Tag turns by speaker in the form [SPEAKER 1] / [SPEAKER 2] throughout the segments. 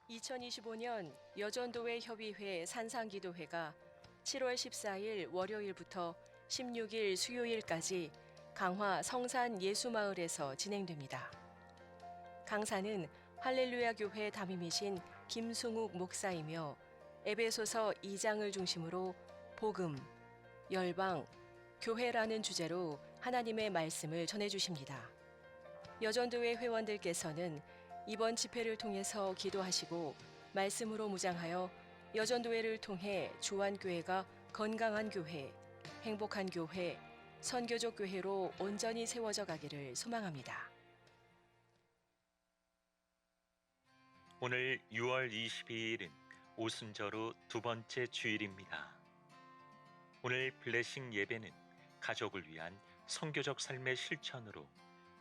[SPEAKER 1] 2025년 여전도회 협의회 산상기도회가 7월 14일 월요일부터 16일 수요일까지 강화 성산 예수마을에서 진행됩니다. 강사는 할렐루야 교회 담임이신 김승욱 목사이며 에베소서 2장을 중심으로 복음, 열방, 교회라는 주제로 하나님의 말씀을 전해주십니다. 여전도회 회원들께서는 이번 집회를 통해서 기도하시고 말씀으로 무장하여 여전도회를 통해 주안교회가 건강한 교회, 행복한 교회, 선교적 교회로 온전히 세워져 가기를 소망합니다.
[SPEAKER 2] 오늘 6월 22일은 오순절 후 두 번째 주일입니다. 오늘 블레싱 예배는 가족을 위한 선교적 삶의 실천으로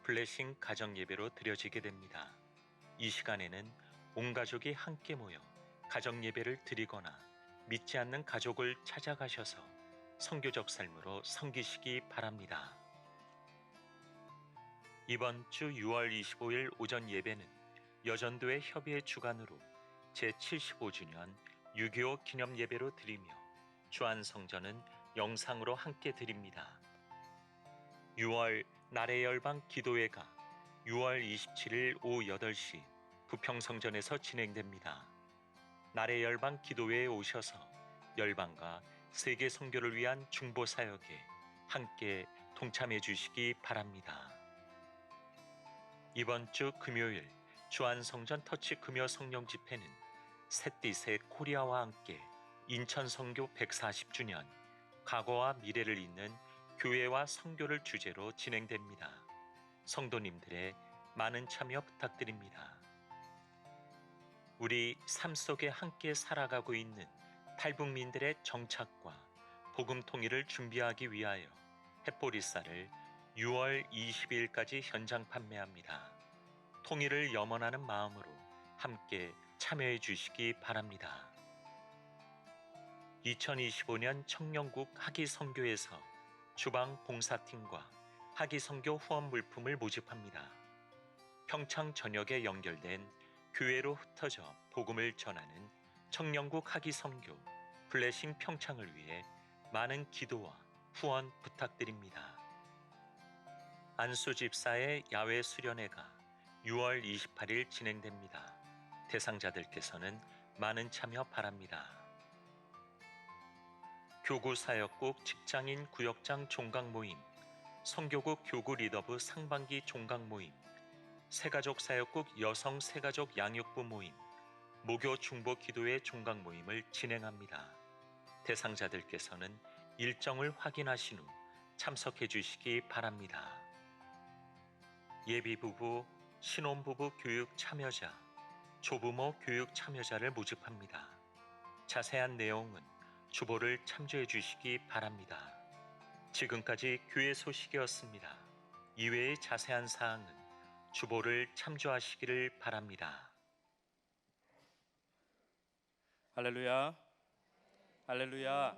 [SPEAKER 2] 블레싱 가정 예배로 드려지게 됩니다. 이 시간에는 온 가족이 함께 모여 가정 예배를 드리거나 믿지 않는 가족을 찾아가셔서 선교적 삶으로 섬기시기 바랍니다. 이번 주 6월 25일 오전 예배는 여전도회 협의회 주관으로 제75주년 6.25 기념 예배로 드리며 주안성전은 영상으로 함께 드립니다. 6월 나래 열방 기도회가 6월 27일 오후 8시 부평성전에서 진행됩니다. 나래 열방 기도회에 오셔서 열방과 세계 선교를 위한 중보 사역에 함께 동참해 주시기 바랍니다. 이번 주 금요일 주안성전 터치 금요 성령 집회는 셋디셋 코리아와 함께 인천 선교 140주년 과거와 미래를 잇는 교회와 선교를 주제로 진행됩니다. 성도님들의 많은 참여 부탁드립니다. 우리 삶 속에 함께 살아가고 있는 탈북민들의 정착과 복음 통일을 준비하기 위하여 햇보리쌀을 6월 22일까지 현장 판매합니다. 통일을 염원하는 마음으로 함께 참여해 주시기 바랍니다. 2025년 청년국 하기선교에서 주방 봉사팀과 하기선교 후원 물품을 모집합니다. 평창 전역에 연결된 교회로 흩어져 복음을 전하는 청년국 하기선교 블레싱 평창을 위해 많은 기도와 후원 부탁드립니다. 안수집사의 야외 수련회가 6월 28일 진행됩니다. 대상자들께서는 많은 참여 바랍니다. 교구사역국 직장인 구역장 종강 모임, 선교국 교구 리더부 상반기 종강 모임, 새가족 사역국 여성 새가족 양육부 모임, 모교 중보 기도회 종강 모임을 진행합니다. 대상자들께서는 일정을 확인하신 후 참석해 주시기 바랍니다. 예비부부, 신혼부부 교육 참여자, 조부모 교육 참여자를 모집합니다. 자세한 내용은 주보를 참조해 주시기 바랍니다. 지금까지 교회 소식이었습니다. 이외의 자세한 사항은 주보를 참조하시기를 바랍니다.
[SPEAKER 3] 할렐루야, 할렐루야.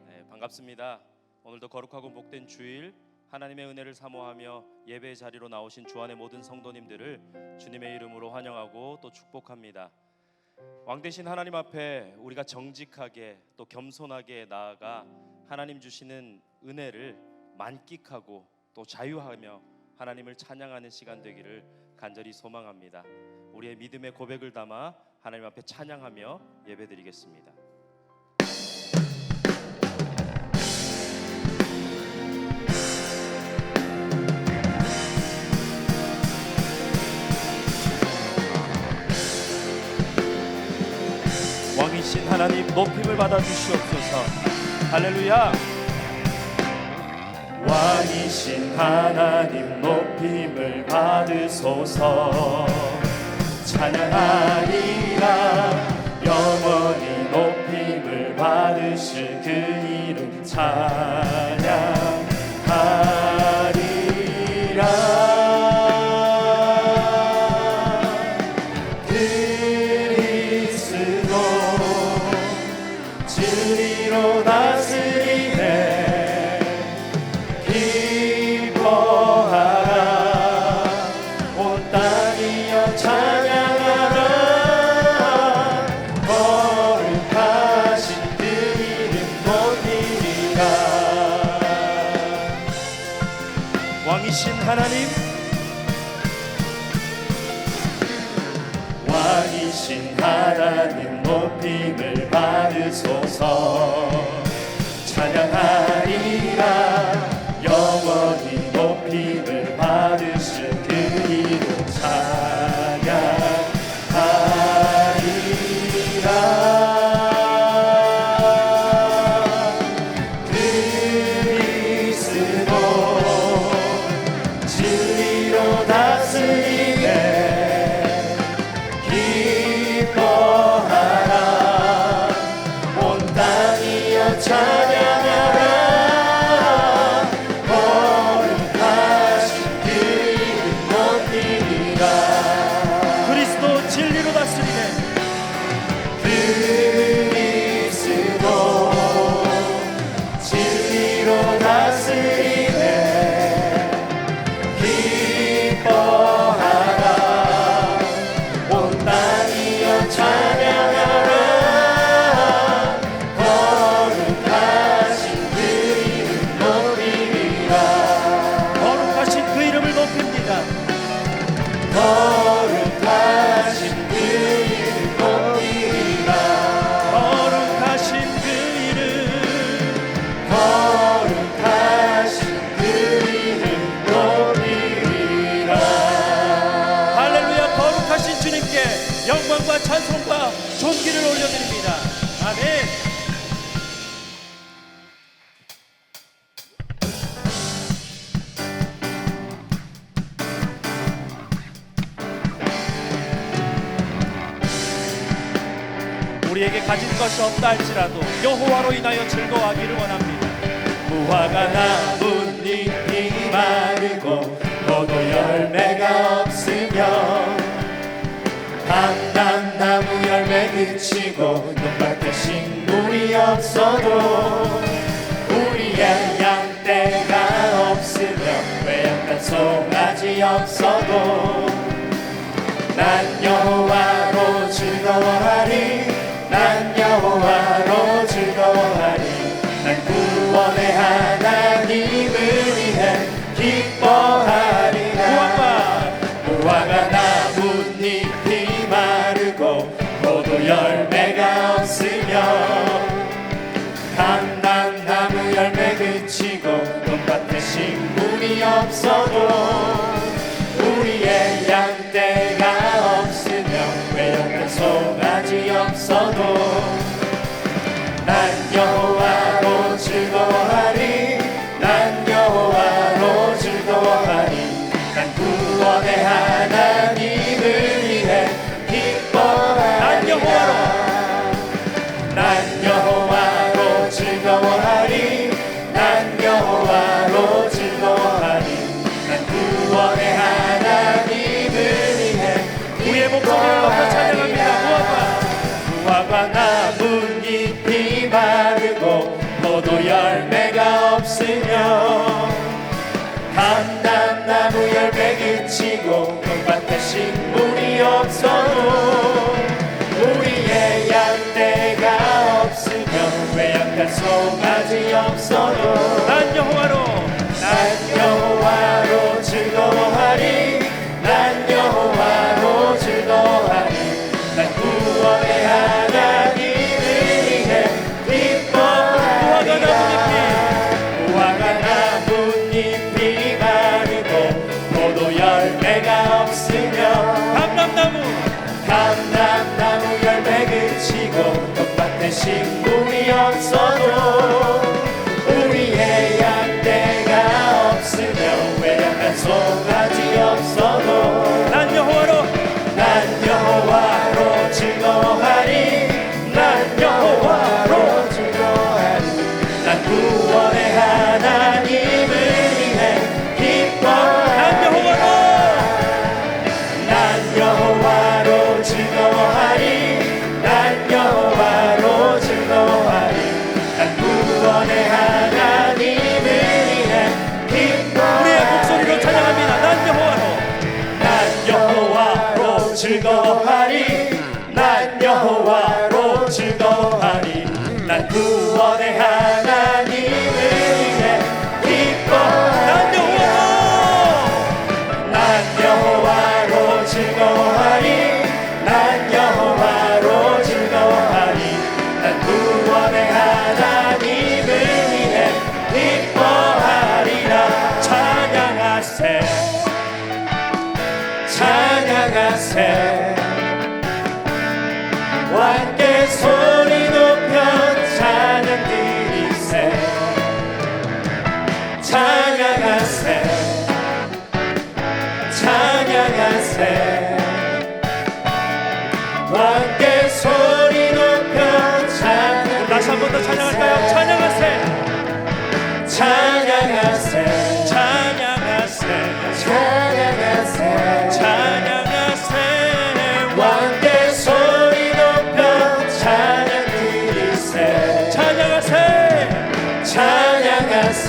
[SPEAKER 3] 네, 반갑습니다. 오늘도 거룩하고 복된 주일 하나님의 은혜를 사모하며 예배의 자리로 나오신 주안의 모든 성도님들을 주님의 이름으로 환영하고 또 축복합니다. 왕 대신 하나님 앞에 우리가 정직하게 또 겸손하게 나아가 하나님 주시는 은혜를 만끽하고 또 자유하며 하나님을 찬양하는 시간 되기를 간절히 소망합니다. 우리의 믿음의 고백을 담아 하나님 앞에 찬양하며 예배드리겠습니다. 왕이신 하나님 높임을 받아 주시옵소서. 할렐루야. 왕이신 하나님 높임을 받으소서. 찬양하리라. 영원히 높임을 받으실 그 이름 찬양하리라. 진리로 다스리네. 기뻐하라. 온 땅이여 찬양하라. 주님.
[SPEAKER 4] 왕이신 하나님 높임을 받으소서. 찬양하리라 영원히 높임을 받으신 그 이름 찬양하리라. 그리스도 진리로 다스리네. 기뻐하라 온 땅이여 찬양하라. 거룩하신 그 이름 높이리라.
[SPEAKER 3] 그리스도 진리로 다스리네.
[SPEAKER 4] 그리스도 진리로 다스리네. 기뻐하라 온 땅이여 찬양하라. 거룩하신 그 이름 높이리라.
[SPEAKER 3] 거룩하신 그 이름을 높입니다.
[SPEAKER 4] 거룩하신 그 이름 높이리라.
[SPEAKER 3] 거룩하신 그 이름.
[SPEAKER 4] 거룩하신 그 이름 높이리라.
[SPEAKER 3] 할렐루야. 거룩하신 주님께 영광과 찬송과 존귀를 올려드립니다. 아멘. 우리에게 가진 것이 없다 할지라도 여호와로 인하여 즐거워하기를 원합니다.
[SPEAKER 4] 무화과 나뭇잎이 마르고 포도 열매가 없으며 감람나무 열매 그치고 논밭에 식물이 없어도 우리의 양떼가 없으며 외양간 송아지 없어도 난 여호와로 즐거워하리. 난 여호와로 즐거워하리. 난 구원의 하나님을 위해 기뻐하리라. 무화과 나뭇잎이 마르고 포도 열매가 없으며 감람나무 열매 그치고 논밭에 식물이 없어도 우리의 양떼가 없으며 외양간 송아지 없어도 난 여호와로 즐거워하리. 난 여호와로 즐거워하리. 난 구원의 하나님을 위해 기뻐하리라.
[SPEAKER 3] 난 여호와로.
[SPEAKER 4] 난 여호와로 즐거워하리. 난 여호와로 즐거워하리. 난 구원의 하나님을 위해
[SPEAKER 3] 우리의 목소리를 높여 찬양합니다.
[SPEAKER 4] 무화과 나뭇잎이 마르고 포도 열매가 없으며 감람나무 열매 그치고 논밭에 식물이 없어도 우리의 양떼가 없으며 외양간 송아지 없어도
[SPEAKER 3] 난 여호와로.
[SPEAKER 4] 난 여호와로 즐거워하리. 난 여호와로 즐거워하리. 난 구원의 하나님을 위해 기뻐하리라. 무화과 나뭇잎이 마르고 포도 열매가 없으며 감람나무 열매 그치고 논밭에 식물이 없어도 우리의 양떼가 없으며 외양간 송아지 없어도
[SPEAKER 3] 난 여호와로.
[SPEAKER 4] 난 여호와로 즐거워하리. 난 여호와로 즐거워하리. 난 구원의 하나님을 위해 기뻐하리라. 난 여호와로 즐거워하리. 난 여호와로 즐거워하리. 난 구원의 하나님을 위해 기뻐하리라.
[SPEAKER 3] 우리의 목소리로 찬양합니다. 난 여호와로.
[SPEAKER 4] 난 여호와로 즐거워하리. 난 여호와로 즐거워하리. 난 구원의 하나님을 위해 기뻐하리라.
[SPEAKER 3] 난 여호와로.
[SPEAKER 4] 찬양하세 함께 소리 높여 찬양 드리세 찬양하세 찬양하세 함께 소리 높여 찬양
[SPEAKER 3] 다시 한 번 더 찬양할까요? 찬양하세
[SPEAKER 4] 찬양하세
[SPEAKER 3] 찬양하세
[SPEAKER 4] 찬양하세
[SPEAKER 3] 찬양하세
[SPEAKER 4] 함께 소리 높여 찬양 드리세
[SPEAKER 3] 찬양하세
[SPEAKER 4] 찬양하세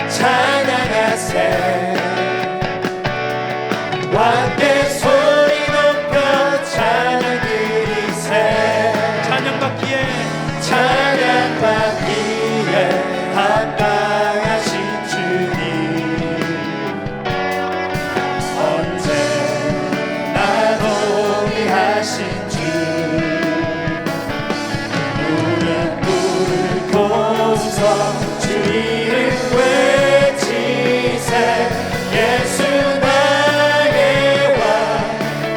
[SPEAKER 4] 찬양하세 함께 소리 높여 찬양 드리세
[SPEAKER 3] 찬양받기에
[SPEAKER 4] 찬양받기에 합당하신 주님 언제나 동의하신 주 무릎 꿇고서 주 이름 외치세 예수 나의 왕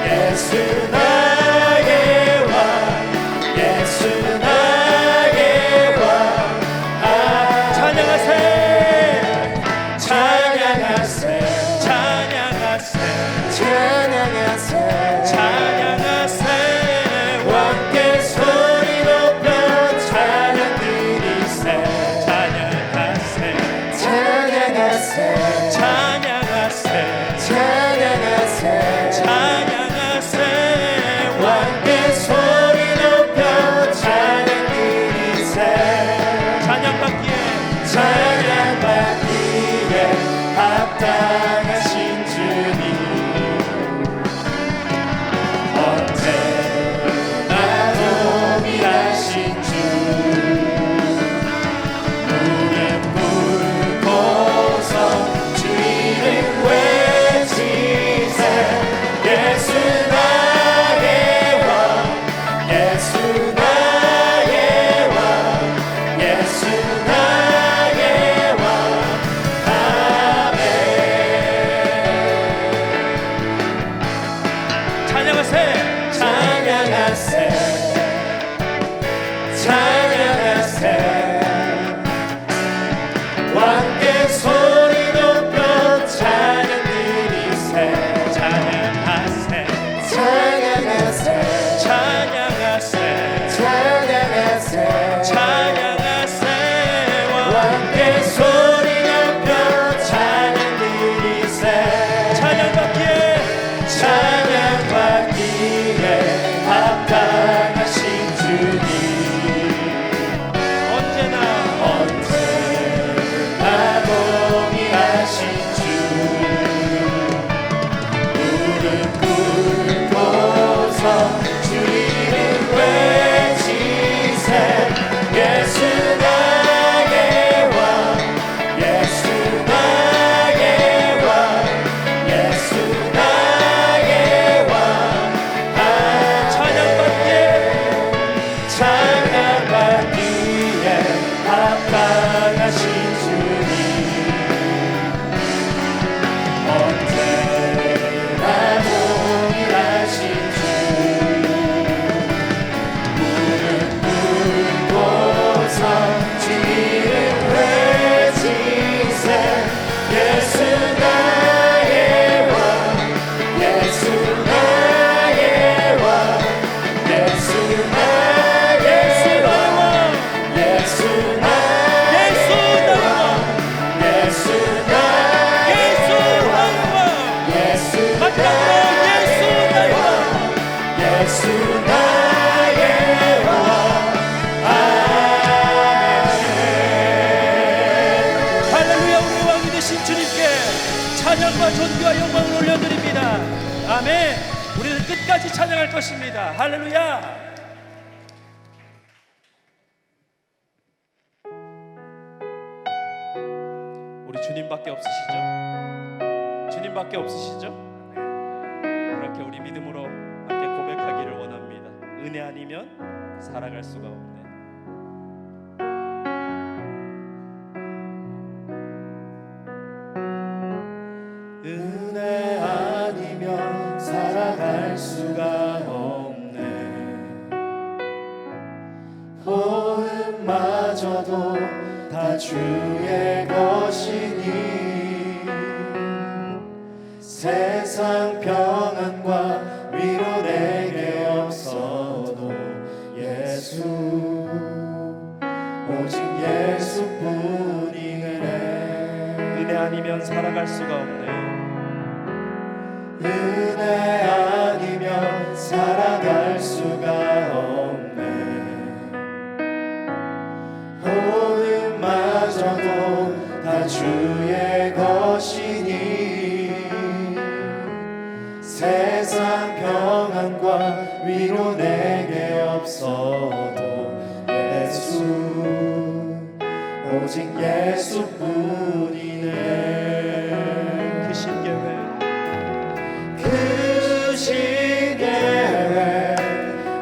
[SPEAKER 4] 예수 나의 왕 예수 나의 왕
[SPEAKER 3] 찬양하세
[SPEAKER 4] 찬양하세
[SPEAKER 3] 찬양하세
[SPEAKER 4] 찬양하세
[SPEAKER 3] 찬양하세
[SPEAKER 4] 함께 소리 높여 찬양 드리세
[SPEAKER 3] 찬양하세
[SPEAKER 4] 찬양하세
[SPEAKER 3] 찬양하세
[SPEAKER 4] 찬양하세
[SPEAKER 3] 찬양하세
[SPEAKER 4] 함께 소리 높여 찬양 드리세
[SPEAKER 3] 찬양받기에
[SPEAKER 4] 찬양받기에 합당하신 주님 언제나 동의하신 주 무릎 꿇고서 주 이름 외치세 예수 나의 왕 예수 나의 왕 예수 나의 왕 아멘
[SPEAKER 3] 찬양하세
[SPEAKER 4] 찬양하세 찬양하세 함께 소리 높여 찬양 드리세
[SPEAKER 3] 찬양하세
[SPEAKER 4] 찬양하세
[SPEAKER 3] 찬양하세
[SPEAKER 4] 찬양하세
[SPEAKER 3] 찬양하세
[SPEAKER 4] 함께 소리 높여 찬양 드리세
[SPEAKER 3] 찬양받기에
[SPEAKER 4] 찬양받기에 합당하신 주님
[SPEAKER 3] 찬양과 존귀와 영광을 올려드립니다. 아멘. 우리는 끝까지 찬양할 것입니다. 할렐루야. 우리 주님밖에 없으시죠? 주님밖에 없으시죠? 그렇게 우리 믿음으로 함께 고백하기를 원합니다. 은혜 아니면 살아갈 수가 없네.
[SPEAKER 4] 은혜 아니면 다 주의 것이니 세상 평안과 위로 내게 없어도 예수 오직 예수뿐이네.
[SPEAKER 3] 은혜 아니면 살아갈 수가 없네.
[SPEAKER 4] 은혜 아니면 살아갈 수가 없네. 호흡마저도 다 주의 것이니 세상 평안과 위로 내게 없어도 예수 오직 예수뿐이네.
[SPEAKER 3] 그 신계회
[SPEAKER 4] 그 시계에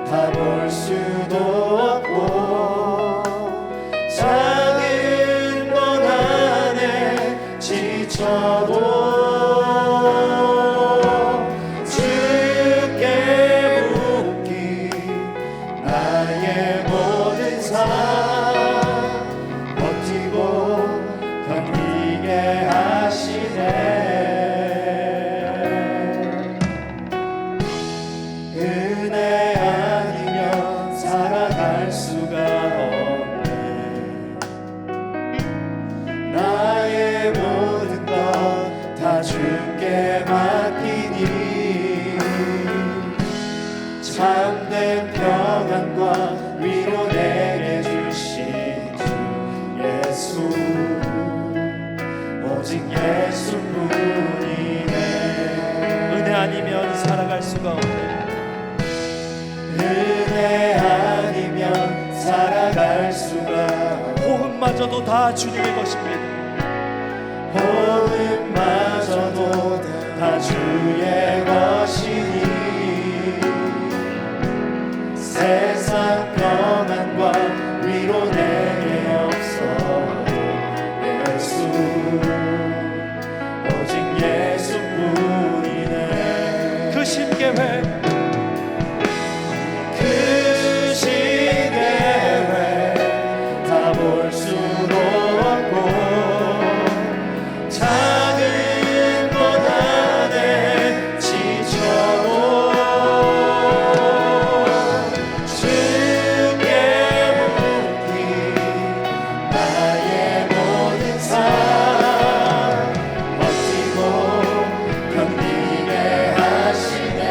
[SPEAKER 4] 다 볼 수도 없고 작은 고난에 지쳐도 주께 묻기 나의 모든 삶 버티고 견디게 하시네. 은혜 아니면 살아갈 수가 없네. 나의 모든 것 다 주께 맡기니 참된 평안과 위로 내게 주신 주 예수 오직 예수뿐이네.
[SPEAKER 3] 은혜 아니면 살아갈 수가 없네.
[SPEAKER 4] 은혜 아니면 살아갈 수가
[SPEAKER 3] 호흡마저도 다 주님의 것입니다.
[SPEAKER 4] 호흡마저도 다 주의 것이니 세상 평안과 위로 내게 없어도 예수 오직 예수뿐이네.
[SPEAKER 3] 그 신계회
[SPEAKER 4] 그 시계에 다 볼 수도 없고 작은 고난에 지쳐도 주께 묻기 나의 모든 삶 버티고 견디게 하시네.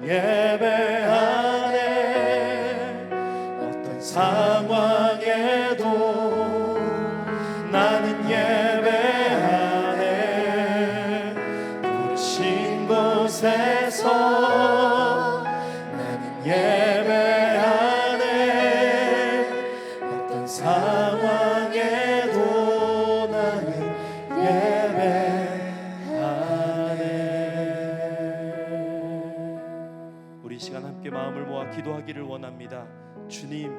[SPEAKER 4] 예배하네. 어떤 상황에도 나는 예배하네. 부르신 곳에서 나는 예배하네. 어떤 상황에도 나는 예배하네.
[SPEAKER 3] 우리 이 시간 함께 마음을 모아 기도하기를 원합니다. 주님,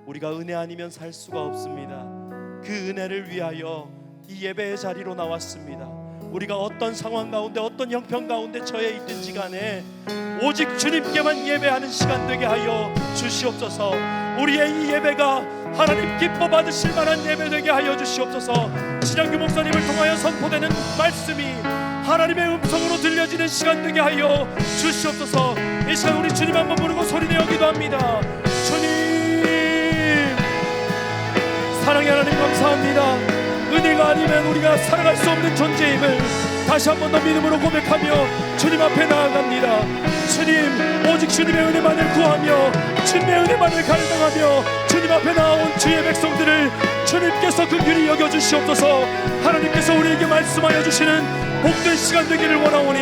[SPEAKER 3] 우리가 은혜 아니면 살 수가 없습니다. 그 은혜를 위하여 이 예배의 자리로 나왔습니다. 우리가 어떤 상황 가운데 어떤 형편 가운데 처해 있든지 간에 오직 주님께만 예배하는 시간 되게 하여 주시옵소서. 우리의 이 예배가 하나님 기뻐 받으실 만한 예배 되게 하여 주시옵소서. 진영규 목사님을 통하여 선포되는 말씀이 하나님의 음성으로 들려지는 시간 되게 하여 주시옵소서. 이 시간 우리 주님 한번 부르고 소리내어 기도합니다. 주님, 사랑의 하나님 감사합니다. 은혜가 아니면 우리가 살아갈 수 없는 존재임을 다시 한 번 더 믿음으로 고백하며 주님 앞에 나아갑니다. 주님, 오직 주님의 은혜만을 구하며 주님의 은혜만을 갈망하며 주님 앞에 나온 주의 백성들을 주님께서 긍휼히 여겨주시옵소서. 하나님께서 우리에게 말씀하여 주시는 복된 시간 되기를 원하오니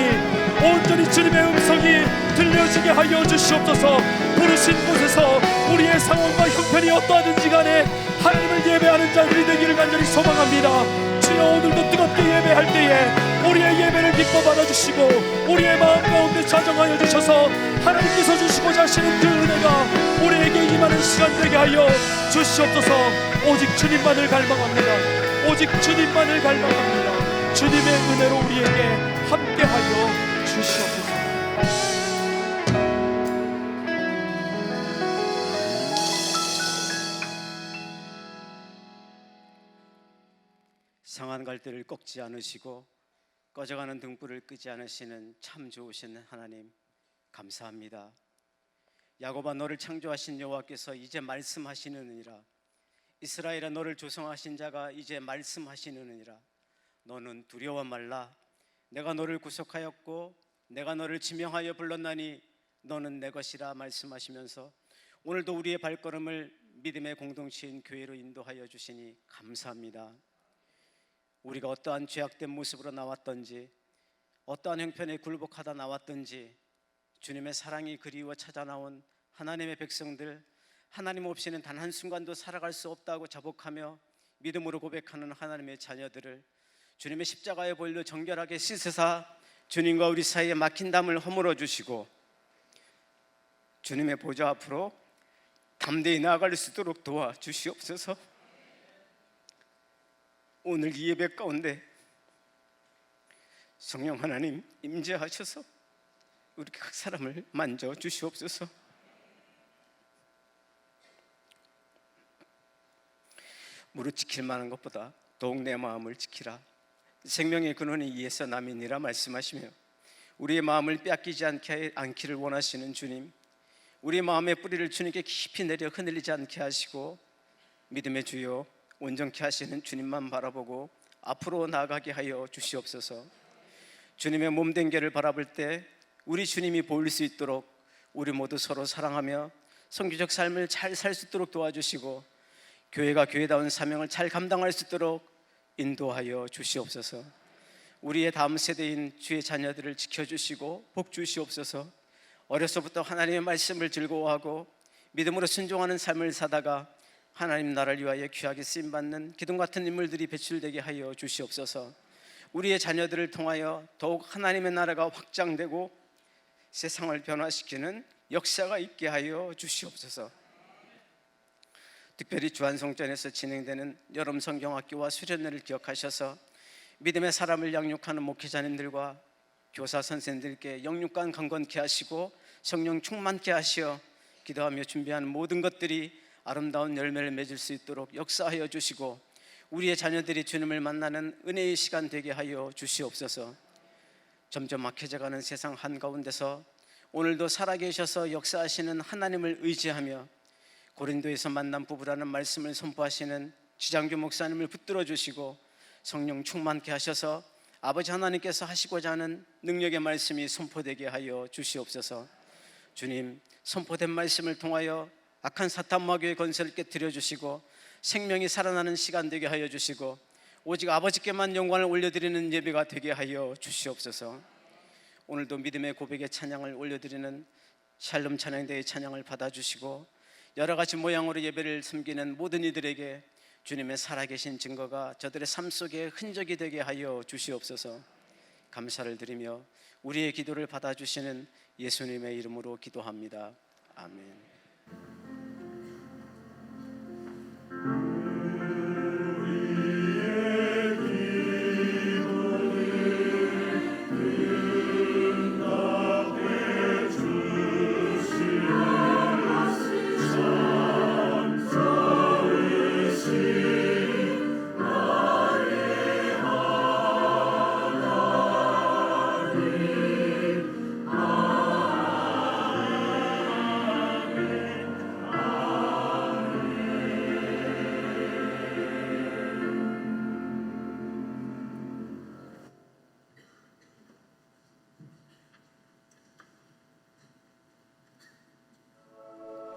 [SPEAKER 3] 온전히 주님의 음성이 들려지게 하여 주시옵소서. 부르신 곳에서 우리의 상황과 형편이 어떠하든지 간에 하나님을 예배하는 자들이 되기를 간절히 소망합니다. 주여, 오늘도 뜨겁게 예배할 때에 우리의 예배를 기뻐 받아주시고 우리의 마음 가운데 자정하여 주셔서 하나님께서 주시고자 하시는 그 은혜가 우리에게 임하는 시간 되게 하여 주시옵소서. 오직 주님만을 갈망합니다. 오직 주님만을 갈망합니다. 주님의 은혜로 우리에게 함께하여 주시옵소서.
[SPEAKER 5] 상한 갈대를 꺾지 않으시고 꺼져가는 등불을 끄지 않으시는 참 좋으신 하나님 감사합니다. 야곱아, 너를 창조하신 여호와께서 이제 말씀하시느니라. 이스라엘아, 너를 조성하신 자가 이제 말씀하시느니라. 너는 두려워 말라. 내가 너를 구속하였고 내가 너를 지명하여 불렀나니 너는 내 것이라 말씀하시면서 오늘도 우리의 발걸음을 믿음의 공동체인 교회로 인도하여 주시니 감사합니다. 우리가 어떠한 죄악된 모습으로 나왔던지 어떠한 형편에 굴복하다 나왔던지 주님의 사랑이 그리워 찾아 나온 하나님의 백성들, 하나님 없이는 단 한순간도 살아갈 수 없다고 자복하며 믿음으로 고백하는 하나님의 자녀들을 주님의 십자가의 보혈로 정결하게 씻으사 주님과 우리 사이에 막힌 담을 허물어 주시고 주님의 보좌 앞으로 담대히 나아갈 수 있도록 도와주시옵소서. 오늘 이 예배 가운데 성령 하나님 임재하셔서 우리 각 사람을 만져 주시옵소서. 무릇 지킬 만한 것보다 더욱 내 마음을 지키라. 생명의 근원이 이에서 남이니라 말씀하시며 우리의 마음을 빼앗기지 않기를 원하시는 주님, 우리의 마음의 뿌리를 주님께 깊이 내려 흔들리지 않게 하시고 믿음의 주여 온전케 하시는 주님만 바라보고 앞으로 나아가게 하여 주시옵소서. 주님의 몸된 게를 바라볼 때 우리 주님이 보일 수 있도록 우리 모두 서로 사랑하며 성교적 삶을 잘 살 수 있도록 도와주시고 교회가 교회다운 사명을 잘 감당할 수 있도록 인도하여 주시옵소서. 우리의 다음 세대인 주의 자녀들을 지켜주시고 복 주시옵소서. 어려서부터 하나님의 말씀을 즐거워하고 믿음으로 순종하는 삶을 사다가 하나님 나라를 위하여 귀하게 쓰임받는 기둥 같은 인물들이 배출되게 하여 주시옵소서. 우리의 자녀들을 통하여 더욱 하나님의 나라가 확장되고 세상을 변화시키는 역사가 있게 하여 주시옵소서. 특별히 주한성전에서 진행되는 여름 성경학교와 수련회를 기억하셔서 믿음의 사람을 양육하는 목회자님들과 교사 선생님들께 영육간 강건케 하시고 성령 충만케 하시어 기도하며 준비하는 모든 것들이 아름다운 열매를 맺을 수 있도록 역사하여 주시고 우리의 자녀들이 주님을 만나는 은혜의 시간 되게 하여 주시옵소서. 점점 막혀져가는 세상 한가운데서 오늘도 살아계셔서 역사하시는 하나님을 의지하며 고린도에서 만난 부부라는 말씀을 선포하시는 지장규 목사님을 붙들어 주시고 성령 충만케 하셔서 아버지 하나님께서 하시고자 하는 능력의 말씀이 선포되게 하여 주시옵소서. 주님, 선포된 말씀을 통하여 악한 사탄 마귀의 권세를 깨뜨려 주시고 생명이 살아나는 시간 되게 하여 주시고 오직 아버지께만 영광을 올려드리는 예배가 되게 하여 주시옵소서. 오늘도 믿음의 고백의 찬양을 올려드리는 샬롬 찬양대의 찬양을 받아주시고 여러 가지 모양으로 예배를 섬기는 모든 이들에게 주님의 살아계신 증거가 저들의 삶 속에 흔적이 되게 하여 주시옵소서. 감사를 드리며 우리의 기도를 받아주시는 예수님의 이름으로 기도합니다. 아멘.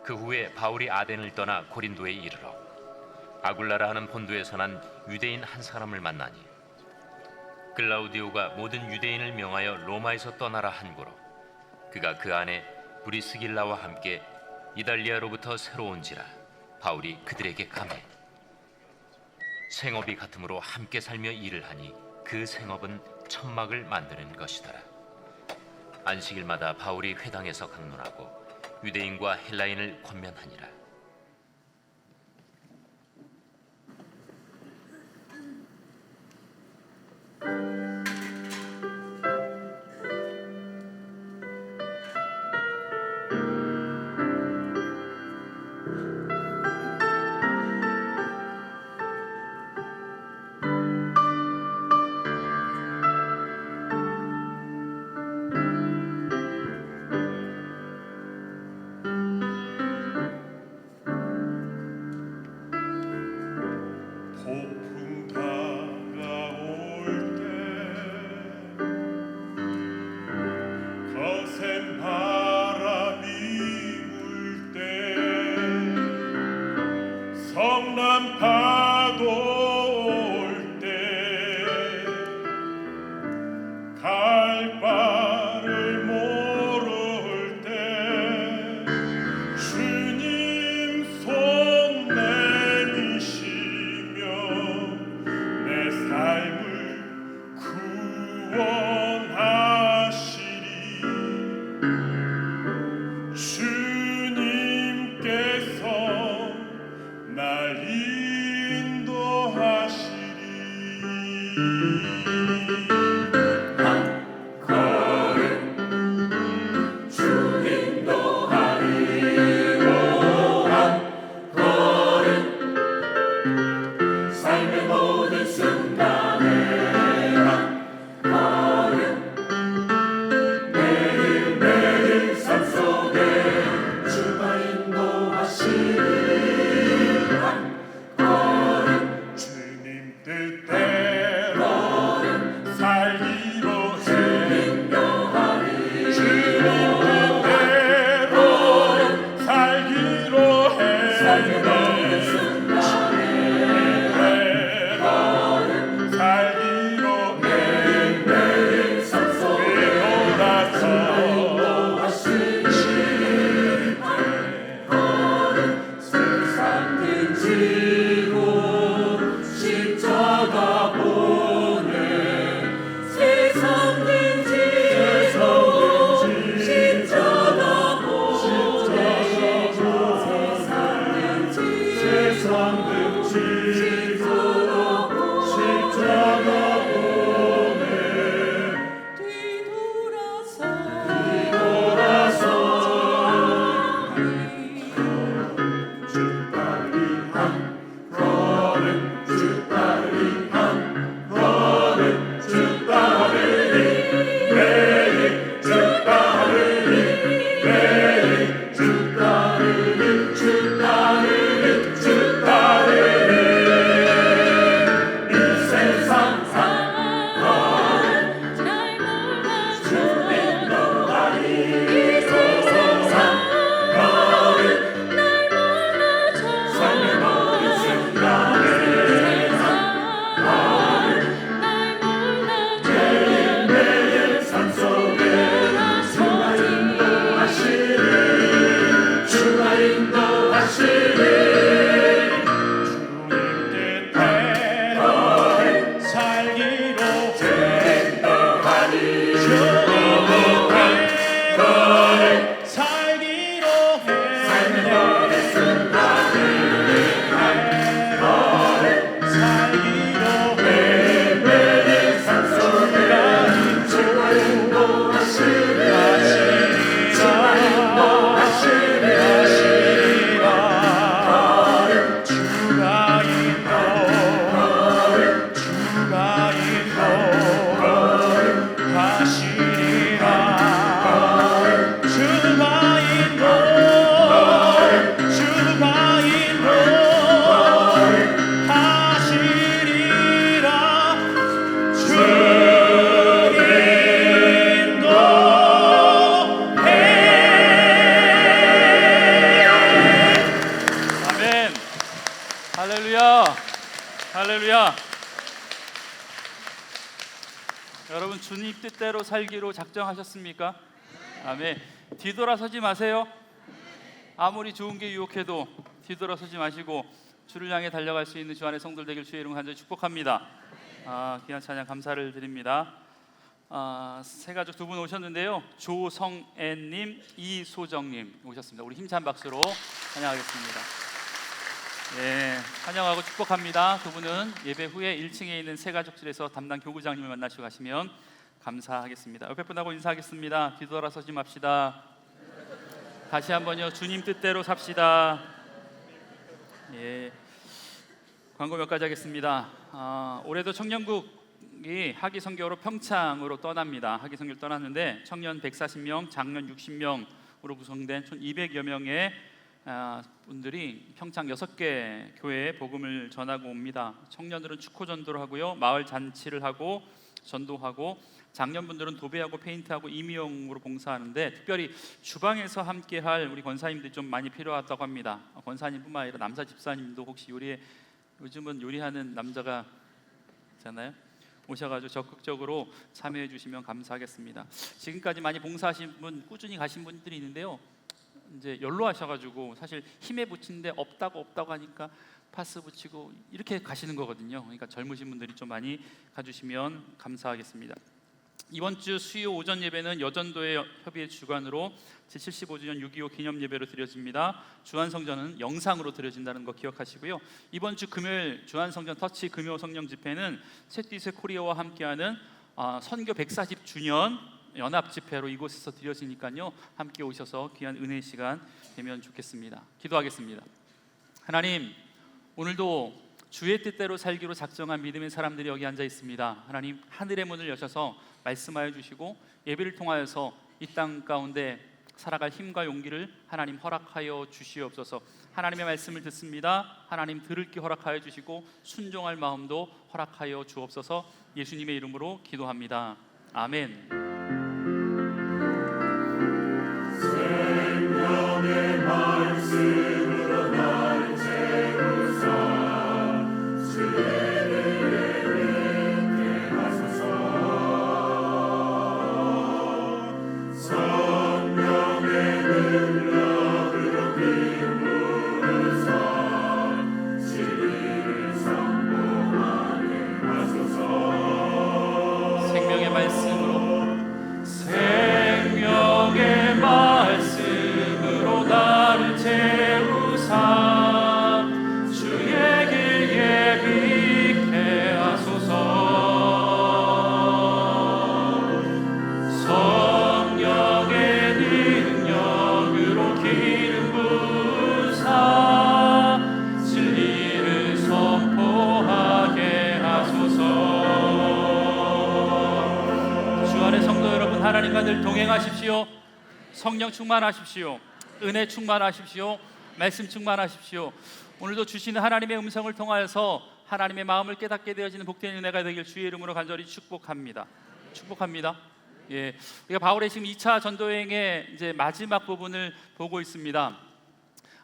[SPEAKER 6] 그 후에 바울이 아덴을 떠나 고린도에 이르러 아굴라라 하는 본도에서 난 유대인 한 사람을 만나니 글라우디오가 모든 유대인을 명하여 로마에서 떠나라 한고로 그가 그 안에 브리스길라와 함께 이달리아로부터 새로 온지라 바울이 그들에게 감해 생업이 같으므로 함께 살며 일을 하니 그 생업은 천막을 만드는 것이더라. 안식일마다 바울이 회당에서 강론하고 유대인과 헬라인을 권면하니라.
[SPEAKER 4] 폭풍 다가올 때 거센 바람이 불 때 성난 파도 올 때 갈 바를 모를 때 주님 손 내미시며 내 삶을 구원하시리. 주님께서 날 인도하시리.
[SPEAKER 7] 여러분 주님 뜻대로 살기로 작정하셨습니까? 아멘. 뒤돌아서지 마세요. 아무리 좋은 게 유혹해도 뒤돌아서지 마시고 주를 향해 달려갈 수 있는 주 안의 성도들 되길 주의 이름 간절히 축복합니다. 귀한 찬양 감사를 드립니다. 세 가족 두 분 오셨는데요. 조성애님, 이소정님 오셨습니다. 우리 힘찬 박수로 찬양하겠습니다. 예, 환영하고 축복합니다. 두 분은 예배 후에 1층에 있는 세 가족실에서 담당 교구장님을 만나시고 가시면 감사하겠습니다. 옆에 분하고 인사하겠습니다. 뒤돌아서지 맙시다. 다시 한번요. 주님 뜻대로 삽시다. 예, 광고 몇 가지 하겠습니다. 올해도 청년국이 학위 선교로 평창으로 떠납니다. 학위 선교를 떠났는데 청년 140명, 장년 60명으로 구성된 총 200여 명의 분들이 평창 6개 교회에 복음을 전하고 옵니다. 청년들은 축호 전도를 하고요, 마을 잔치를 하고 전도하고, 장년분들은 도배하고 페인트하고 임의용으로 봉사하는데, 특별히 주방에서 함께할 우리 권사님들이 좀 많이 필요하다고 합니다. 권사님뿐만 아니라 남사 집사님도 혹시 요즘은 요리하는 남자가 있잖아요. 오셔가지고 적극적으로 참여해 주시면 감사하겠습니다. 지금까지 많이 봉사하신 분, 꾸준히 가신 분들이 있는데요, 이제 연로하셔가지고 사실 힘에 붙이는데 없다고 하니까 파스 붙이고 이렇게 가시는 거거든요. 그러니까 젊으신 분들이 좀 많이 가주시면 감사하겠습니다. 이번 주 수요 오전 예배는 여전도의 협의회 주관으로 제75주년 6.25 기념 예배로 드려집니다. 주안성전은 영상으로 드려진다는 거 기억하시고요. 이번 주 금요일 주안성전 터치 금요 성령 집회는 셋디세 코리아와 함께하는 선교 140주년 연합 집회로 이곳에서 드려지니까요, 함께 오셔서 귀한 은혜의 시간 되면 좋겠습니다. 기도하겠습니다. 하나님, 오늘도 주의 뜻대로 살기로 작정한 믿음의 사람들이 여기 앉아 있습니다. 하나님, 하늘의 문을 여셔서 말씀하여 주시고 예배를 통하여서 이 땅 가운데 살아갈 힘과 용기를 하나님 허락하여 주시옵소서. 하나님의 말씀을 듣습니다. 하나님 들을 게 허락하여 주시고 순종할 마음도 허락하여 주옵소서. 예수님의 이름으로 기도합니다. 아멘.
[SPEAKER 4] 생명의 말씀으로 나를 채우사 주의 은혜에 하소서. 성령의 능력으로 기름부으사 진리를 선포하게 하소서.
[SPEAKER 7] 생명의 말씀으로 나를 채우사 주의 길 예비케 하소서. 성령의 능력으로 기름 부으사 진리를 선포하게 하소서. 주 안의 성도 여러분, 하나님과 늘 동행하십시오. 성령 충만하십시오. 은혜 충만하십시오. 말씀 충만하십시오. 오늘도 주시는 하나님의 음성을 통하여서 하나님의 마음을 깨닫게 되어지는 복된 은혜가 되길 주의 이름으로 간절히 축복합니다. 축복합니다. 예, 우리가 바울의 지금 2차 전도여행의 이제 마지막 부분을 보고 있습니다.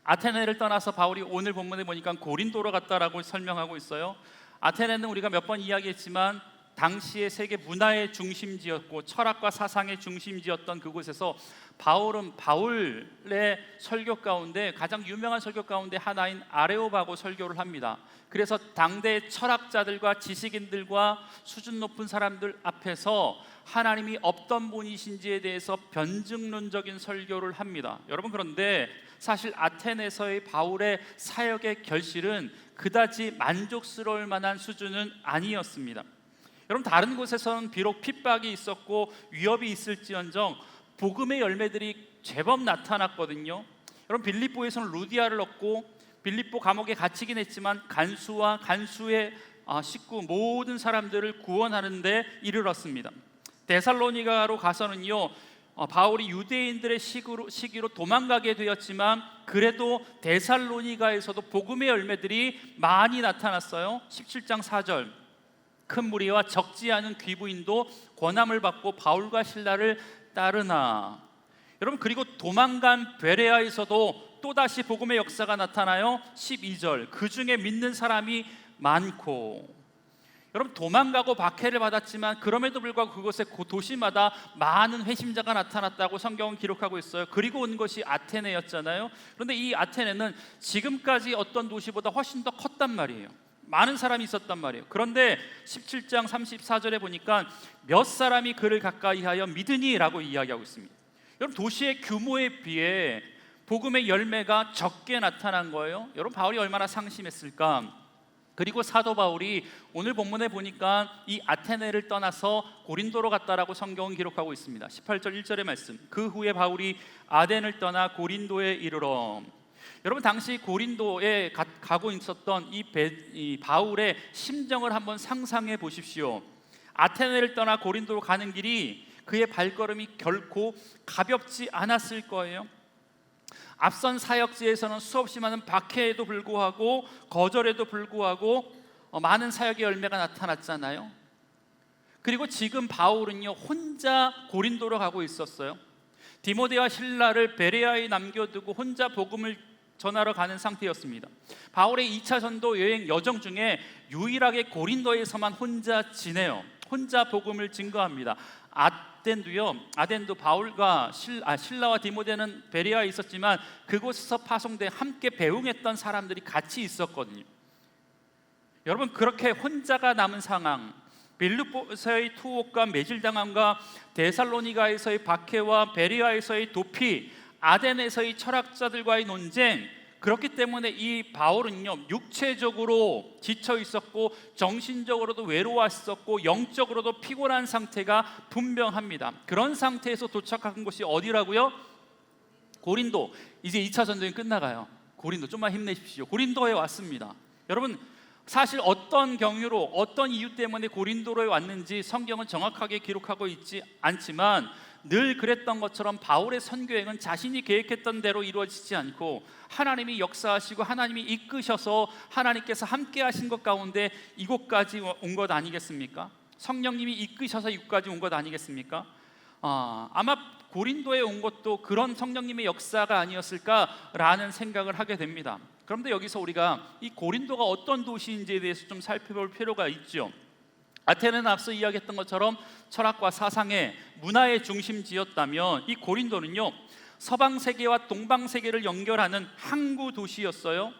[SPEAKER 7] 아테네를 떠나서 바울이 오늘 본문에 보니까 고린도로 갔다라고 설명하고 있어요. 아테네는 우리가 몇 번 이야기했지만 당시의 세계 문화의 중심지였고 철학과 사상의 중심지였던 그곳에서 바울은 바울의 설교 가운데 가장 유명한 설교 가운데 하나인 아레오바고 설교를 합니다. 그래서 당대 철학자들과 지식인들과 수준 높은 사람들 앞에서 하나님이 없던 분이신지에 대해서 변증론적인 설교를 합니다. 여러분, 그런데 사실 아테네에서의 바울의 사역의 결실은 그다지 만족스러울 만한 수준은 아니었습니다. 여러분, 다른 곳에서는 비록 핍박이 있었고 위협이 있을지언정 복음의 열매들이 제법 나타났거든요. 여러분, 빌립보에서는 루디아를 얻고 빌립보 감옥에 갇히긴 했지만 간수와 간수의 식구 모든 사람들을 구원하는 데 이르렀습니다. 데살로니가로 가서는요, 바울이 유대인들의 시기로 도망가게 되었지만 그래도 데살로니가에서도 복음의 열매들이 많이 나타났어요. 17장 4절, 큰 무리와 적지 않은 귀부인도 권함을 받고 바울과 실라를 따르나. 여러분, 그리고 도망간 베레아에서도 또다시 복음의 역사가 나타나요. 12절, 그 중에 믿는 사람이 많고. 여러분 도망가고 박해를 받았지만 그럼에도 불구하고 그곳에 도시마다 많은 회심자가 나타났다고 성경은 기록하고 있어요. 그리고 온 것이 아테네였잖아요. 그런데 이 아테네는 지금까지 어떤 도시보다 훨씬 더 컸단 말이에요. 많은 사람이 있었단 말이에요. 그런데 17장 34절에 보니까 몇 사람이 그를 가까이하여 믿으니라고 이야기하고 있습니다. 여러분 도시의 규모에 비해 복음의 열매가 적게 나타난 거예요. 여러분 바울이 얼마나 상심했을까? 그리고 사도 바울이 오늘 본문에 보니까 이 아테네를 떠나서 고린도로 갔다라고 성경은 기록하고 있습니다. 18절 1절의 말씀. 그 후에 바울이 아덴을 떠나 고린도에 이르러. 여러분 당시 고린도에 가고 있었던 이 바울의 심정을 한번 상상해 보십시오. 아테네를 떠나 고린도로 가는 길이 그의 발걸음이 결코 가볍지 않았을 거예요. 앞선 사역지에서는 수없이 많은 박해에도 불구하고 거절에도 불구하고 많은 사역의 열매가 나타났잖아요. 그리고 지금 바울은요 혼자 고린도로 가고 있었어요. 디모데와 실라를 베레아에 남겨두고 혼자 복음을 전하러 가는 상태였습니다. 바울의 2차 전도 여행 여정 중에 유일하게 고린도에서만 혼자 지내요. 혼자 복음을 증거합니다. 아덴도 바울과 실라와 디모데는 베레아에 있었지만 그곳에서 파송돼 함께 배웅했던 사람들이 같이 있었거든요. 여러분 그렇게 혼자가 남은 상황, 빌립보에서의 투옥과 매질당함과 데살로니가에서의 박해와 베레아에서의 도피, 아덴에서의 철학자들과의 논쟁, 그렇기 때문에 이 바울은요 육체적으로 지쳐 있었고 정신적으로도 외로웠었고 영적으로도 피곤한 상태가 분명합니다. 그런 상태에서 도착한 곳이 어디라고요? 고린도. 이제 2차 전쟁이 끝나가요. 고린도 좀만 힘내십시오. 고린도에 왔습니다. 여러분 사실 어떤 경유로 어떤 이유 때문에 고린도로에 왔는지 성경은 정확하게 기록하고 있지 않지만 늘 그랬던 것처럼 바울의 선교행은 자신이 계획했던 대로 이루어지지 않고 하나님이 역사하시고 하나님이 이끄셔서 하나님께서 함께 하신 것 가운데 이곳까지 온 것 아니겠습니까? 성령님이 이끄셔서 이곳까지 온 것 아니겠습니까? 아마 고린도에 온 것도 그런 성령님의 역사가 아니었을까라는 생각을 하게 됩니다. 그런데 여기서 우리가 이 고린도가 어떤 도시인지에 대해서 좀 살펴볼 필요가 있죠. 아테네는 앞서 이야기했던 것처럼 철학과 사상의 문화의 중심지였다면 이 고린도는요 서방 세계와 동방 세계를 연결하는 항구 도시였어요.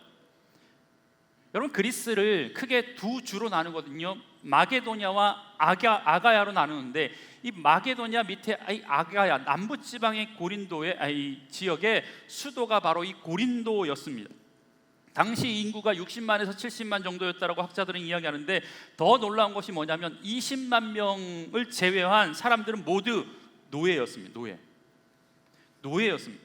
[SPEAKER 7] 여러분 그리스를 크게 두 주로 나누거든요. 마게도냐와 아가야로 나누는데 이 마게도냐 밑에 이 아가야 남부 지방의 고린도의 이 지역의 수도가 바로 이 고린도였습니다. 당시 인구가 60만에서 70만 정도였다라고 학자들은 이야기하는데 더 놀라운 것이 뭐냐면 20만 명을 제외한 사람들은 모두 노예였습니다. 노예였습니다.